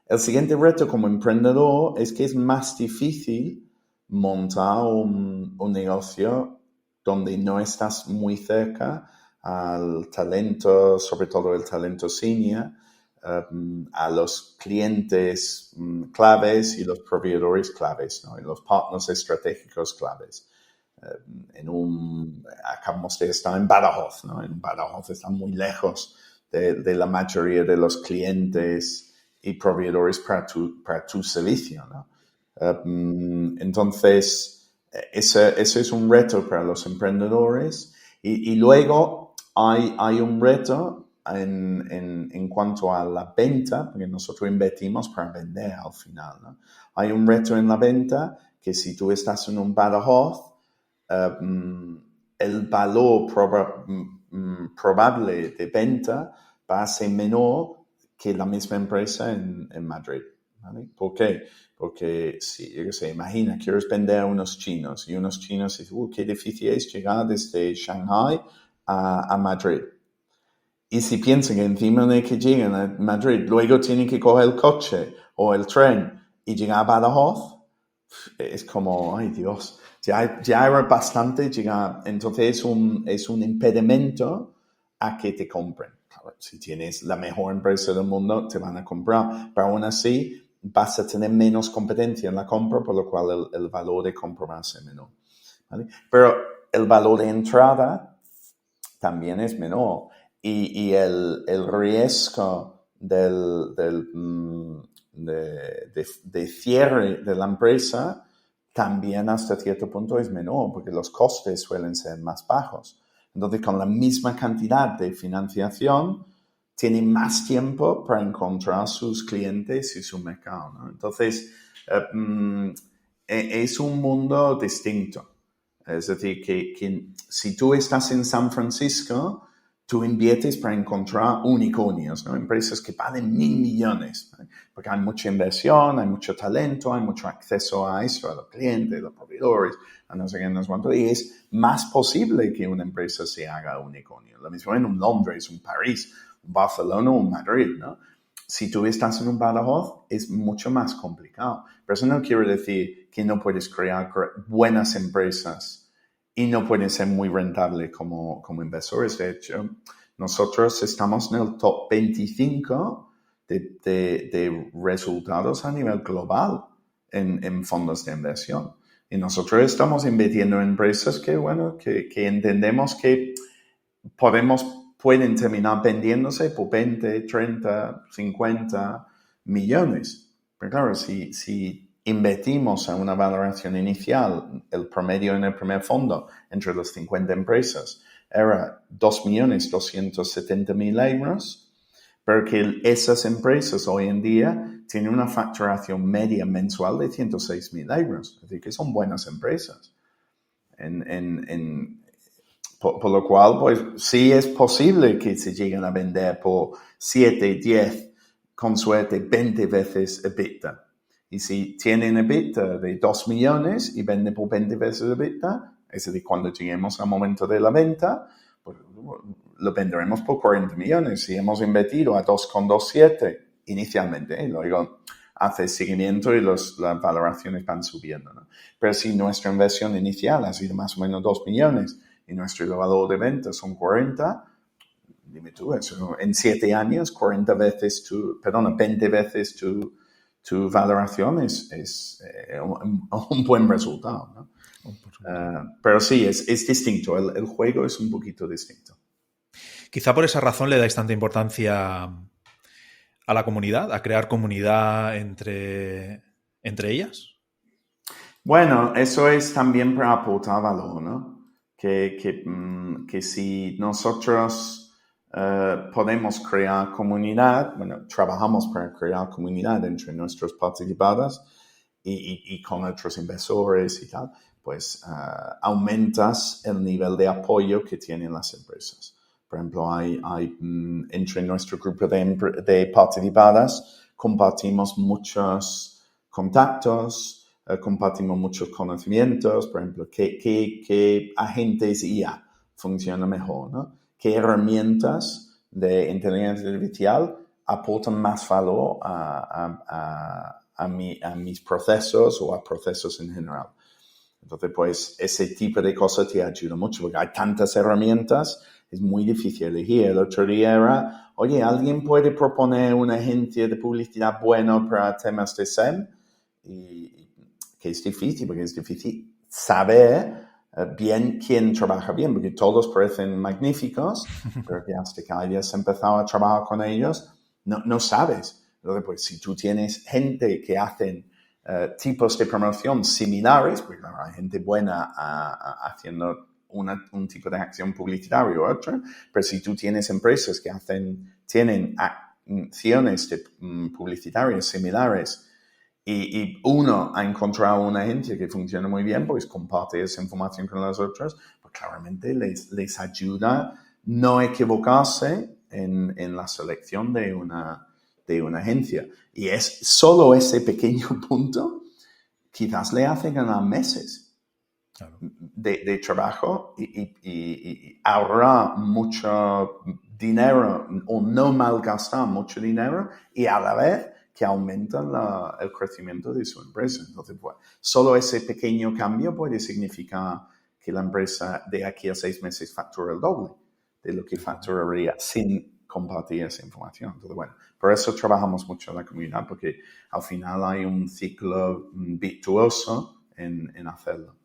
El siguiente reto como emprendedor es que es más difícil montar un negocio donde no estás muy cerca al talento, sobre todo el talento senior, a los clientes claves y los proveedores claves, ¿no? Y los partners estratégicos claves. Acabamos de estar en Badajoz, ¿no? En Badajoz está muy lejos de la mayoría de los clientes y proveedores para tu servicio, ¿no? Entonces, ese es un reto para los emprendedores. Y luego hay un reto en cuanto a la venta, porque nosotros invertimos para vender al final, ¿no? Hay un reto en la venta que si tú estás en un Badajoz, el valor probable de venta va a ser menor que la misma empresa en Madrid, ¿vale? ¿Por qué? Porque si, yo qué sé, imagina, quieres vender a unos chinos y unos chinos dicen, qué difícil es llegar desde Shanghai a Madrid. Y si piensan que encima de que lleguen a Madrid, luego tienen que coger el coche o el tren y llegar a Badajoz, es como, ay Dios, ya era bastante llegar. Entonces es un impedimento a que te compren. Claro, si tienes la mejor empresa del mundo, te van a comprar, pero aún así vas a tener menos competencia en la compra, por lo cual el valor de compra va a ser menor, ¿vale? Pero el valor de entrada también es menor. Y el riesgo de cierre de la empresa también hasta cierto punto es menor, porque los costes suelen ser más bajos. Entonces, con la misma cantidad de financiación, tiene más tiempo para encontrar sus clientes y su mercado, ¿no? Entonces, es un mundo distinto. Es decir, que si tú estás en San Francisco, tú inviertes para encontrar unicornios, ¿no? Empresas que valen 1.000 millones, ¿no? Porque hay mucha inversión, hay mucho talento, hay mucho acceso a eso, a los clientes, a los proveedores, a no sé qué, no sé cuánto, y es más posible que una empresa se haga unicornio. Lo mismo en un Londres, un París, un Barcelona o un Madrid, ¿no? Si tú estás en un Badajoz, es mucho más complicado. Pero eso no quiere decir que no puedes crear buenas empresas y no pueden ser muy rentables como inversores. De hecho, nosotros estamos en el top 25 de resultados a nivel global en fondos de inversión. Y nosotros estamos invirtiendo en empresas que entendemos que pueden terminar vendiéndose por 20, 30, 50 millones. Pero claro, si invertimos en una valoración inicial, el promedio en el primer fondo entre las 50 empresas era 2.270.000 euros, pero que esas empresas hoy en día tienen una facturación media mensual de 106.000 euros. Es decir, que son buenas empresas. Por lo cual, pues sí es posible que se lleguen a vender por 7, 10, con suerte 20 veces EBITDA. Y si tienen EBITDA de 2 millones y venden por 20 veces EBITDA, es decir, cuando lleguemos al momento de la venta, pues lo venderemos por 40 millones. Si hemos invertido a 2,27 inicialmente, luego hace seguimiento y las valoraciones van subiendo, ¿no? Pero si nuestra inversión inicial ha sido más o menos 2 millones y nuestro valor de venta son 40, dime tú, eso, en 7 años, 20 veces tu valoración es un buen resultado, ¿no? Pero sí, es distinto. El juego es un poquito distinto. Quizá por esa razón le dais tanta importancia a la comunidad, a crear comunidad entre ellas. Bueno, eso es también para aportar valor, ¿no? Que si nosotros podemos crear comunidad, bueno, trabajamos para crear comunidad entre nuestros participados y con otros inversores y tal, pues aumentas el nivel de apoyo que tienen las empresas. Por ejemplo, entre nuestro grupo de participadas compartimos muchos contactos, compartimos muchos conocimientos, por ejemplo, qué agentes IA funcionan mejor, ¿no? ¿Qué herramientas de inteligencia artificial aportan más valor a mis procesos o a procesos en general? Entonces, pues, ese tipo de cosas te ayuda mucho, porque hay tantas herramientas, es muy difícil elegir. El otro día era, oye, ¿alguien puede proponer una agencia de publicidad buena para temas de SEM? Y que es difícil, porque es difícil saber bien quién trabaja bien, porque todos parecen magníficos, pero que hasta que hayas empezado a trabajar con ellos, no sabes. Entonces, pues, si tú tienes gente que hacen tipos de promoción similares, porque claro, hay gente buena haciendo un tipo de acción publicitaria u otra, pero si tú tienes empresas que tienen acciones publicitarias similares y uno ha encontrado una agencia que funciona muy bien, pues comparte esa información con las otras, pues claramente les ayuda no equivocarse en la selección de una agencia. Y es solo ese pequeño punto quizás le hace ganar meses de trabajo y ahorrar mucho dinero o no malgastar mucho dinero y a la vez que aumentan el crecimiento de su empresa. Entonces, pues, solo ese pequeño cambio puede significar que la empresa de aquí a 6 meses factura el doble de lo que facturaría sin compartir esa información. Entonces, bueno, por eso trabajamos mucho en la comunidad, porque al final hay un ciclo virtuoso en hacerlo.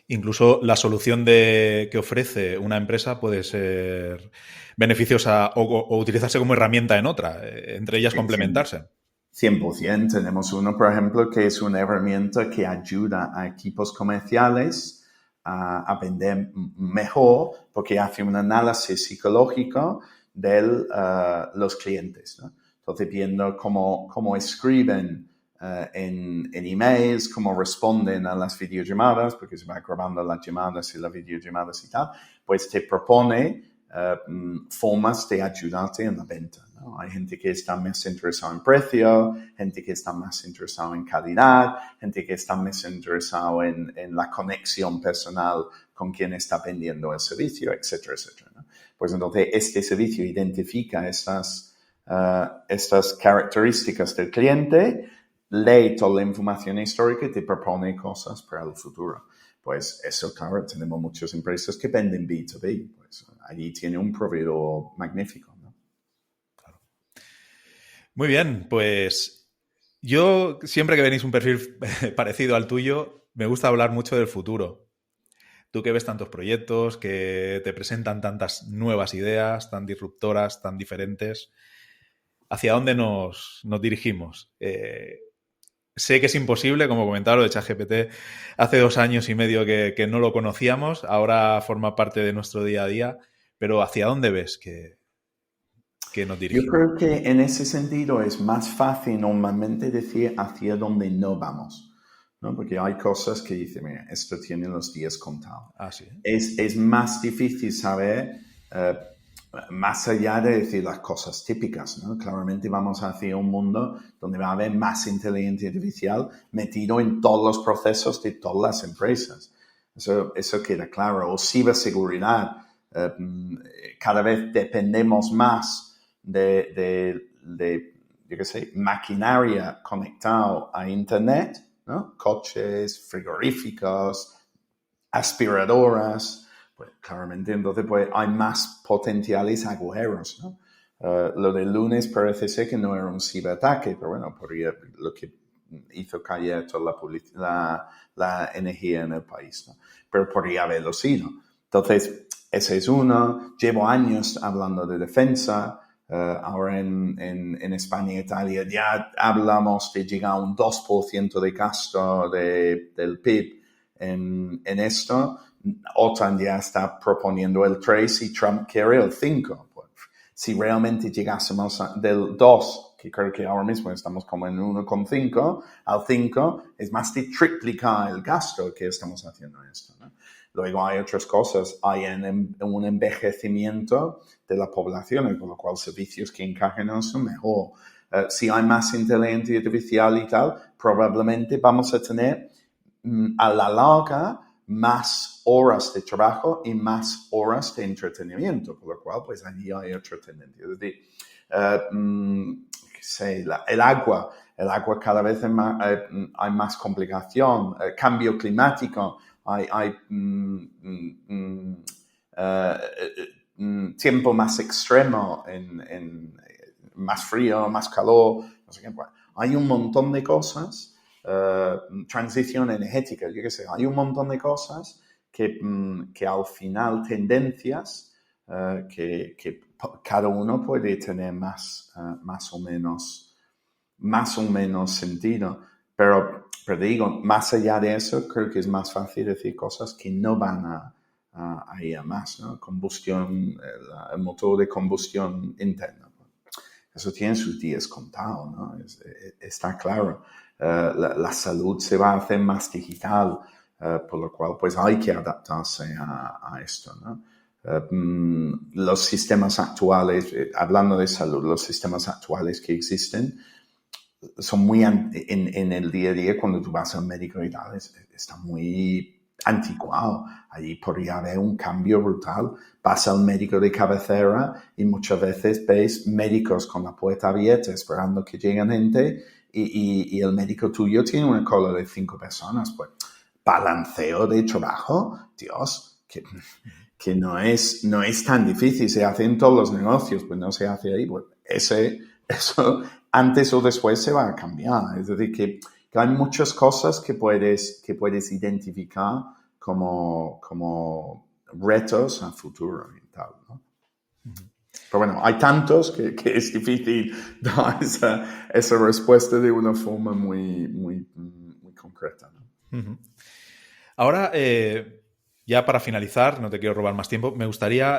Incluso la solución que ofrece una empresa puede ser beneficiosa o utilizarse como herramienta en otra, entre ellas complementarse. 100%. Tenemos uno, por ejemplo, que es una herramienta que ayuda a equipos comerciales a vender mejor porque hace un análisis psicológico de los clientes, ¿no? Entonces, viendo cómo escriben en emails, cómo responden a las videollamadas, porque se va grabando las llamadas y las videollamadas y tal, pues te propone formas de ayudarte en la venta, ¿no? Hay gente que está más interesada en precio, gente que está más interesada en calidad, gente que está más interesada en la conexión personal con quien está vendiendo el servicio, etcétera, etcétera, ¿no? Pues entonces este servicio identifica estas características del cliente, lee toda la información histórica y te propone cosas para el futuro. Pues eso, claro, tenemos muchas empresas que venden B2B. Pues allí tiene un proveedor magnífico, ¿no? Claro. Muy bien, pues yo siempre que venís un perfil parecido al tuyo, me gusta hablar mucho del futuro. Tú que ves tantos proyectos, que te presentan tantas nuevas ideas, tan disruptoras, tan diferentes, ¿hacia dónde nos dirigimos? Sé que es imposible, como comentaba lo de ChatGPT, hace 2 años y medio que no lo conocíamos, ahora forma parte de nuestro día a día, pero ¿hacia dónde ves que nos dirigimos? Yo creo que en ese sentido es más fácil normalmente decir hacia dónde no vamos, ¿no? Porque hay cosas que dicen, mira, esto tiene los días contados. Ah, sí. Es más difícil saber más allá de decir las cosas típicas, ¿no? Claramente vamos hacia un mundo donde va a haber más inteligencia artificial metido en todos los procesos de todas las empresas. Eso queda claro. O ciberseguridad. Cada vez dependemos más de yo qué sé, maquinaria conectada a Internet, ¿no? Coches, frigoríficos, aspiradoras. Pues claramente entonces pues hay más potenciales agujeros, ¿no? Lo del lunes parece ser que no era un ciberataque, pero bueno, lo que hizo caer toda la energía en el país, ¿no? Pero podría haberlo sido. Entonces, ese es uno. Llevo años hablando de defensa. Ahora en España e Italia ya hablamos de llegar a un 2% de gasto del PIB en esto. OTAN ya está proponiendo el 3 y Trump quiere el 5. Si realmente llegásemos del 2, que creo que ahora mismo estamos como en 1,5, al 5, es más de triplicar el gasto que estamos haciendo esto, ¿no? Luego hay otras cosas, hay un envejecimiento de la población, con lo cual servicios que encajen en eso mejor. Si hay más inteligencia artificial y tal, probablemente vamos a tener a la larga más horas de trabajo y más horas de entretenimiento, por lo cual pues allí hay otra tendencia. Es decir, el agua cada vez hay más complicación, cambio climático, hay tiempo más extremo, más frío, más calor, no sé qué. Hay un montón de cosas, transición energética, yo qué sé, hay un montón de cosas que al final tendencias que cada uno puede tener más o menos sentido. Pero digo, más allá de eso, creo que es más fácil decir cosas que no van a ir a más, ¿no? Combustión, el motor de combustión interna. Eso tiene sus días contados, ¿no? Está claro. La salud se va a hacer más digital, por lo cual pues hay que adaptarse a esto, ¿no? Los sistemas actuales, hablando de salud, los sistemas actuales que existen son muy en el día a día, cuando tú vas al médico y tal, está muy anticuado. Allí podría haber un cambio brutal. Vas al médico de cabecera y muchas veces ves médicos con la puerta abierta esperando que lleguen gente y el médico tuyo tiene una cola de 5 personas. Pues balanceo de trabajo, Dios, que no es tan difícil. Se hace en todos los negocios, pues no se hace ahí. Pues eso antes o después se va a cambiar. Es decir, que hay muchas cosas que puedes identificar como retos a futuro y tal, ¿no? Pero bueno, hay tantos que es difícil dar esa respuesta de una forma muy concreta, ¿no? Ahora, ya para finalizar, no te quiero robar más tiempo, me gustaría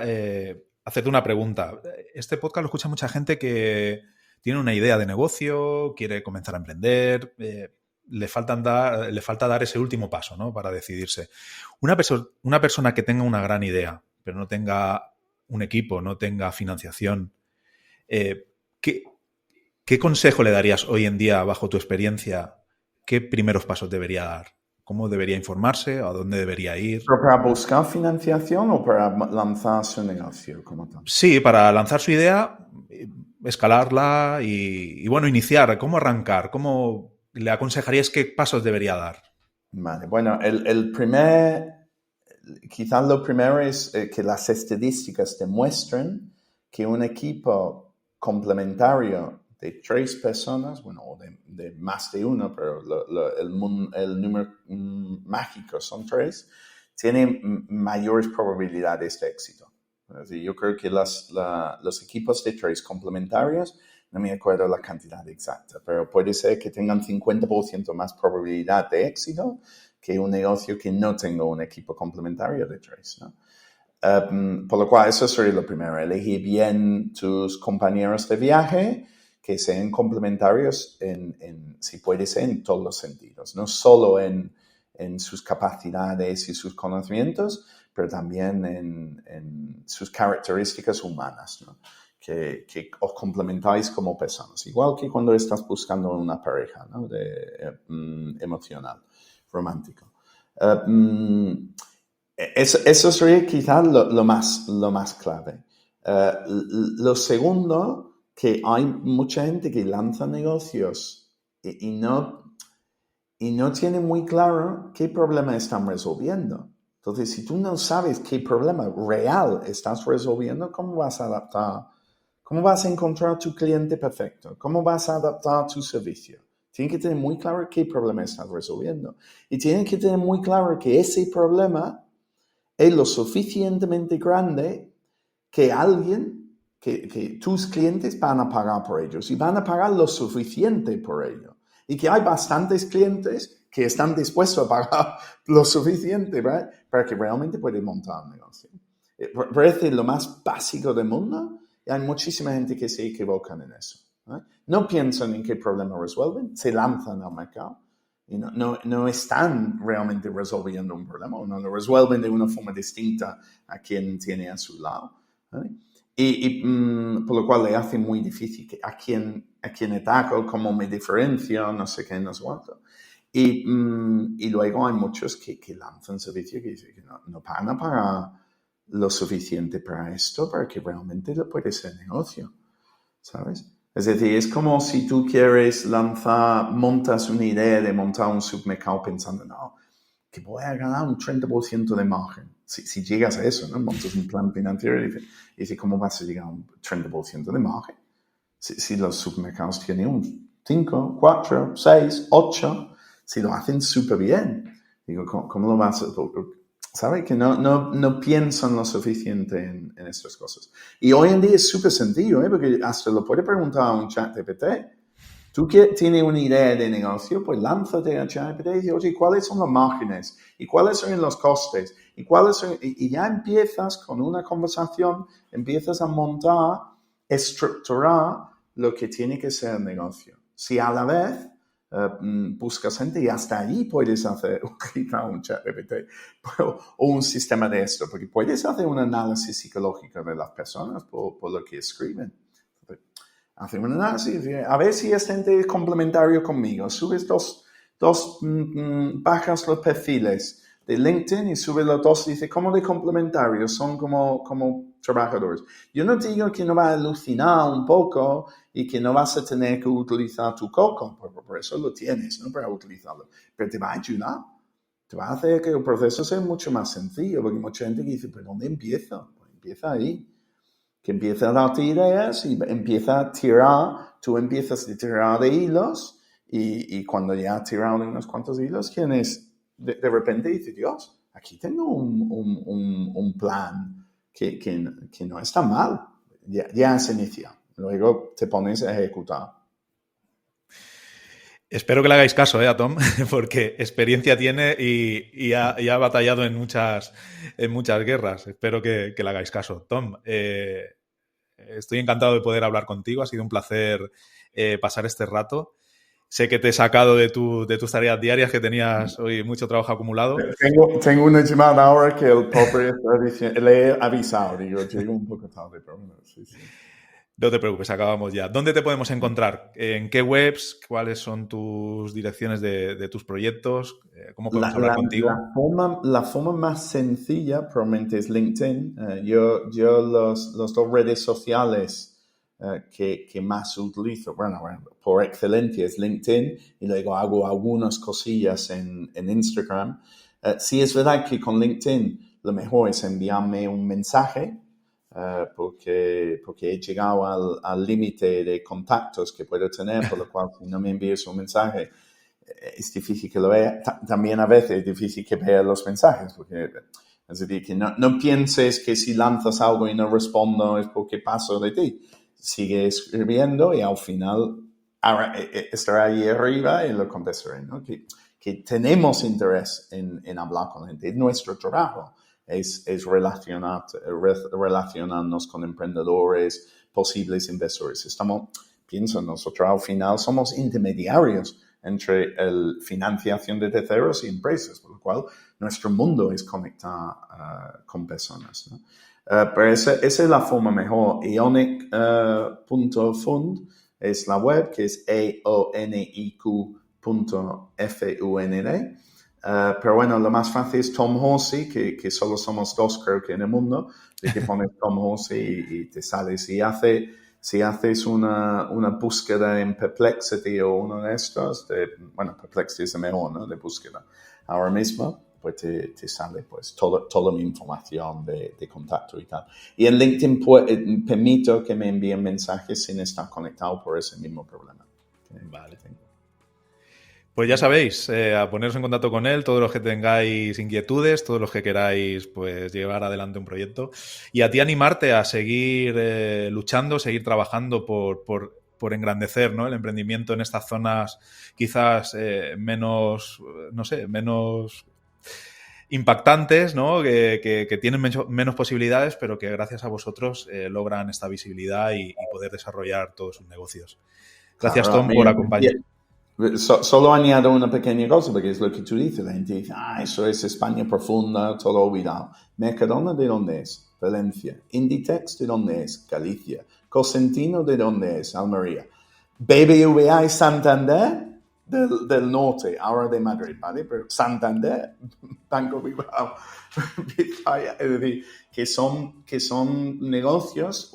hacerte una pregunta. Este podcast lo escucha mucha gente que tiene una idea de negocio, quiere comenzar a emprender, le falta dar ese último paso, ¿no? Para decidirse. Una persona que tenga una gran idea, pero no tenga un equipo, no tenga financiación, ¿qué consejo le darías hoy en día, bajo tu experiencia? ¿Qué primeros pasos debería dar? ¿Cómo debería informarse? ¿A dónde debería ir? ¿Pero para buscar financiación o para lanzar su negocio como tal? Sí, para lanzar su idea, escalarla y bueno, iniciar. ¿Cómo arrancar? ¿Cómo le aconsejarías qué pasos debería dar? Vale, bueno, quizás lo primero es que las estadísticas demuestren que un equipo complementario de 3 personas, bueno, o de más de uno, pero el número mágico son 3, tiene mayores probabilidades de éxito. Es decir, yo creo que los equipos de 3 complementarios, no me acuerdo la cantidad exacta, pero puede ser que tengan 50% más probabilidad de éxito que un negocio que no tenga un equipo complementario de 3, ¿no? Por lo cual, eso sería lo primero. Elegir bien tus compañeros de viaje, que sean complementarios si puede ser, en todos los sentidos. No solo en sus capacidades y sus conocimientos, pero también en sus características humanas, ¿no? Que os complementáis como personas. Igual que cuando estás buscando una pareja, ¿no? Emocional, romántico. Eso sería quizás lo más clave. Lo segundo, que hay mucha gente que lanza negocios y no tiene muy claro qué problema están resolviendo. Entonces, si tú no sabes qué problema real estás resolviendo, ¿cómo vas a ¿Cómo vas a encontrar tu cliente perfecto? ¿Cómo vas a adaptar tu servicio? Tienes que tener muy claro qué problema estás resolviendo. Y tienes que tener muy claro que ese problema es lo suficientemente grande que que tus clientes van a pagar por ellos y van a pagar lo suficiente por ello. Y que hay bastantes clientes que están dispuestos a pagar lo suficiente, ¿verdad? Para que realmente puedan montar un negocio. Parece lo más básico del mundo y hay muchísima gente que se equivocan en eso, ¿verdad? No piensan en qué problema resuelven, se lanzan al mercado y no están realmente resolviendo un problema, o no lo resuelven de una forma distinta a quien tiene a su lado, ¿verdad? Por lo cual le hace muy difícil a quién ataco, cómo me diferencio, no sé qué, no sé cuánto. Y luego hay muchos que lanzan servicios que dicen que no van a pagar lo suficiente para esto, para que realmente lo puede ser negocio, ¿sabes? Es decir, es como si tú quieres montas una idea de montar un supermercado pensando, no, que voy a ganar un 30% de margen. Si llegas a eso, ¿no? Montas un plan financiero y dices, ¿cómo vas a llegar a un 30% de margen? Si los supermercados tienen un 5, 4, 6, 8, si lo hacen súper bien. Digo, ¿cómo lo vas a...? ¿Sabes? Que no piensan lo suficiente en estas cosas. Y hoy en día es súper sencillo, porque hasta lo puedes preguntar a un ChatGPT. Tú tienes una idea de negocio, pues lánzate a ChatGPT y dices, oye, ¿cuáles son los márgenes? ¿Y cuáles son los costes? Y ya empiezas con una conversación, empiezas a montar, estructurar lo que tiene que ser el negocio. Si a la vez buscas gente y hasta ahí puedes hacer un ChatGPT o un sistema de esto, porque puedes hacer un análisis psicológico de las personas por lo que escriben. Hace un análisis, a ver si es gente complementario conmigo. Subes bajas los perfiles de LinkedIn y subes los dos y dice, como de complementarios, son como trabajadores. Yo no digo que no va a alucinar un poco y que no vas a tener que utilizar tu coco, por eso lo tienes, ¿no? Para utilizarlo. Pero te va a ayudar. Te va a hacer que el proceso sea mucho más sencillo, porque mucha gente dice, ¿pero dónde empieza? Pues empieza ahí. Que empieza a darte ideas y empieza a tirar, tú empiezas a tirar de hilos y cuando ya has tirado de unos cuantos hilos, de repente dice, Dios, aquí tengo un plan que no está mal, ya se inicia, luego te pones a ejecutar. Espero que le hagáis caso a Tom, porque experiencia tiene y ha batallado en muchas guerras. Espero que le hagáis caso. Tom, estoy encantado de poder hablar contigo. Ha sido un placer pasar este rato. Sé que te he sacado de tus tareas diarias, que tenías hoy mucho trabajo acumulado. Tengo una llamada ahora que el pobre está diciendo, le he avisado, digo, llego un poco tarde, pero bueno, sí. No te preocupes, acabamos ya. ¿Dónde te podemos encontrar? ¿En qué webs? ¿Cuáles son tus direcciones de tus proyectos? ¿Cómo podemos hablar contigo? La forma más sencilla probablemente es LinkedIn. Yo las dos redes sociales que más utilizo, bueno, por excelencia es LinkedIn y luego hago algunas cosillas en Instagram. Sí es verdad que con LinkedIn lo mejor es enviarme un mensaje porque he llegado al límite de contactos que puedo tener, por lo cual si no me envíes un mensaje es difícil que lo vea. También a veces es difícil que vea los mensajes, porque es decir, que no pienses que si lanzas algo y no respondo es porque paso de ti. Sigue escribiendo y al final estará ahí arriba y lo contestaré, ¿no? Que tenemos interés en hablar con gente, es nuestro trabajo. Es relacionarnos con emprendedores, posibles inversores. Pienso, nosotros al final somos intermediarios entre la financiación de terceros y empresas, por lo cual nuestro mundo es conectar con personas, ¿no? Pero esa es la forma mejor. Eonic.fund es la web, que es eoniq.fund. Pero bueno, lo más fácil es Tom Horsey, que solo somos dos creo que en el mundo, de que pones Tom Horsey y te sale. Si haces una búsqueda en Perplexity o uno de estos, bueno, Perplexity es el mejor, ¿no? De búsqueda ahora mismo. pues te sale pues toda mi información de contacto y tal. Y en LinkedIn permito que me envíen mensajes sin estar conectado por ese mismo problema. Vale. Pues ya sabéis, a poneros en contacto con él, todos los que tengáis inquietudes, todos los que queráis pues llevar adelante un proyecto, y a ti animarte a seguir luchando, seguir trabajando por engrandecer, ¿no?, el emprendimiento en estas zonas quizás menos impactantes, ¿no?, que tienen menos posibilidades, pero que gracias a vosotros logran esta visibilidad y poder desarrollar todos sus negocios. Gracias, Tom, por acompañarnos. Solo añado una pequeña cosa, porque es lo que tú dices. La gente dice, eso es España profunda, todo olvidado. Mercadona, ¿de dónde es? Valencia. Inditex, ¿de dónde es? Galicia. Cosentino, ¿de dónde es? Almería. BBVA y Santander, del norte, ahora de Madrid, ¿vale? Pero Santander, Banco Bilbao, Vizcaya, es decir, que son negocios,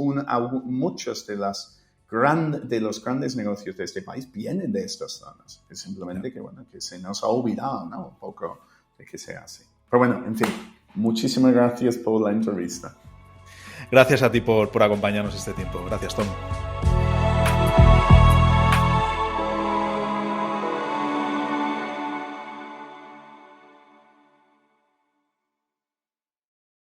muchos de los grandes negocios de este país vienen de estas zonas. Es simplemente que se nos ha olvidado, ¿no?, un poco de que sea así. Pero bueno, en fin, muchísimas gracias por la entrevista. Gracias a ti por acompañarnos este tiempo. Gracias, Tom.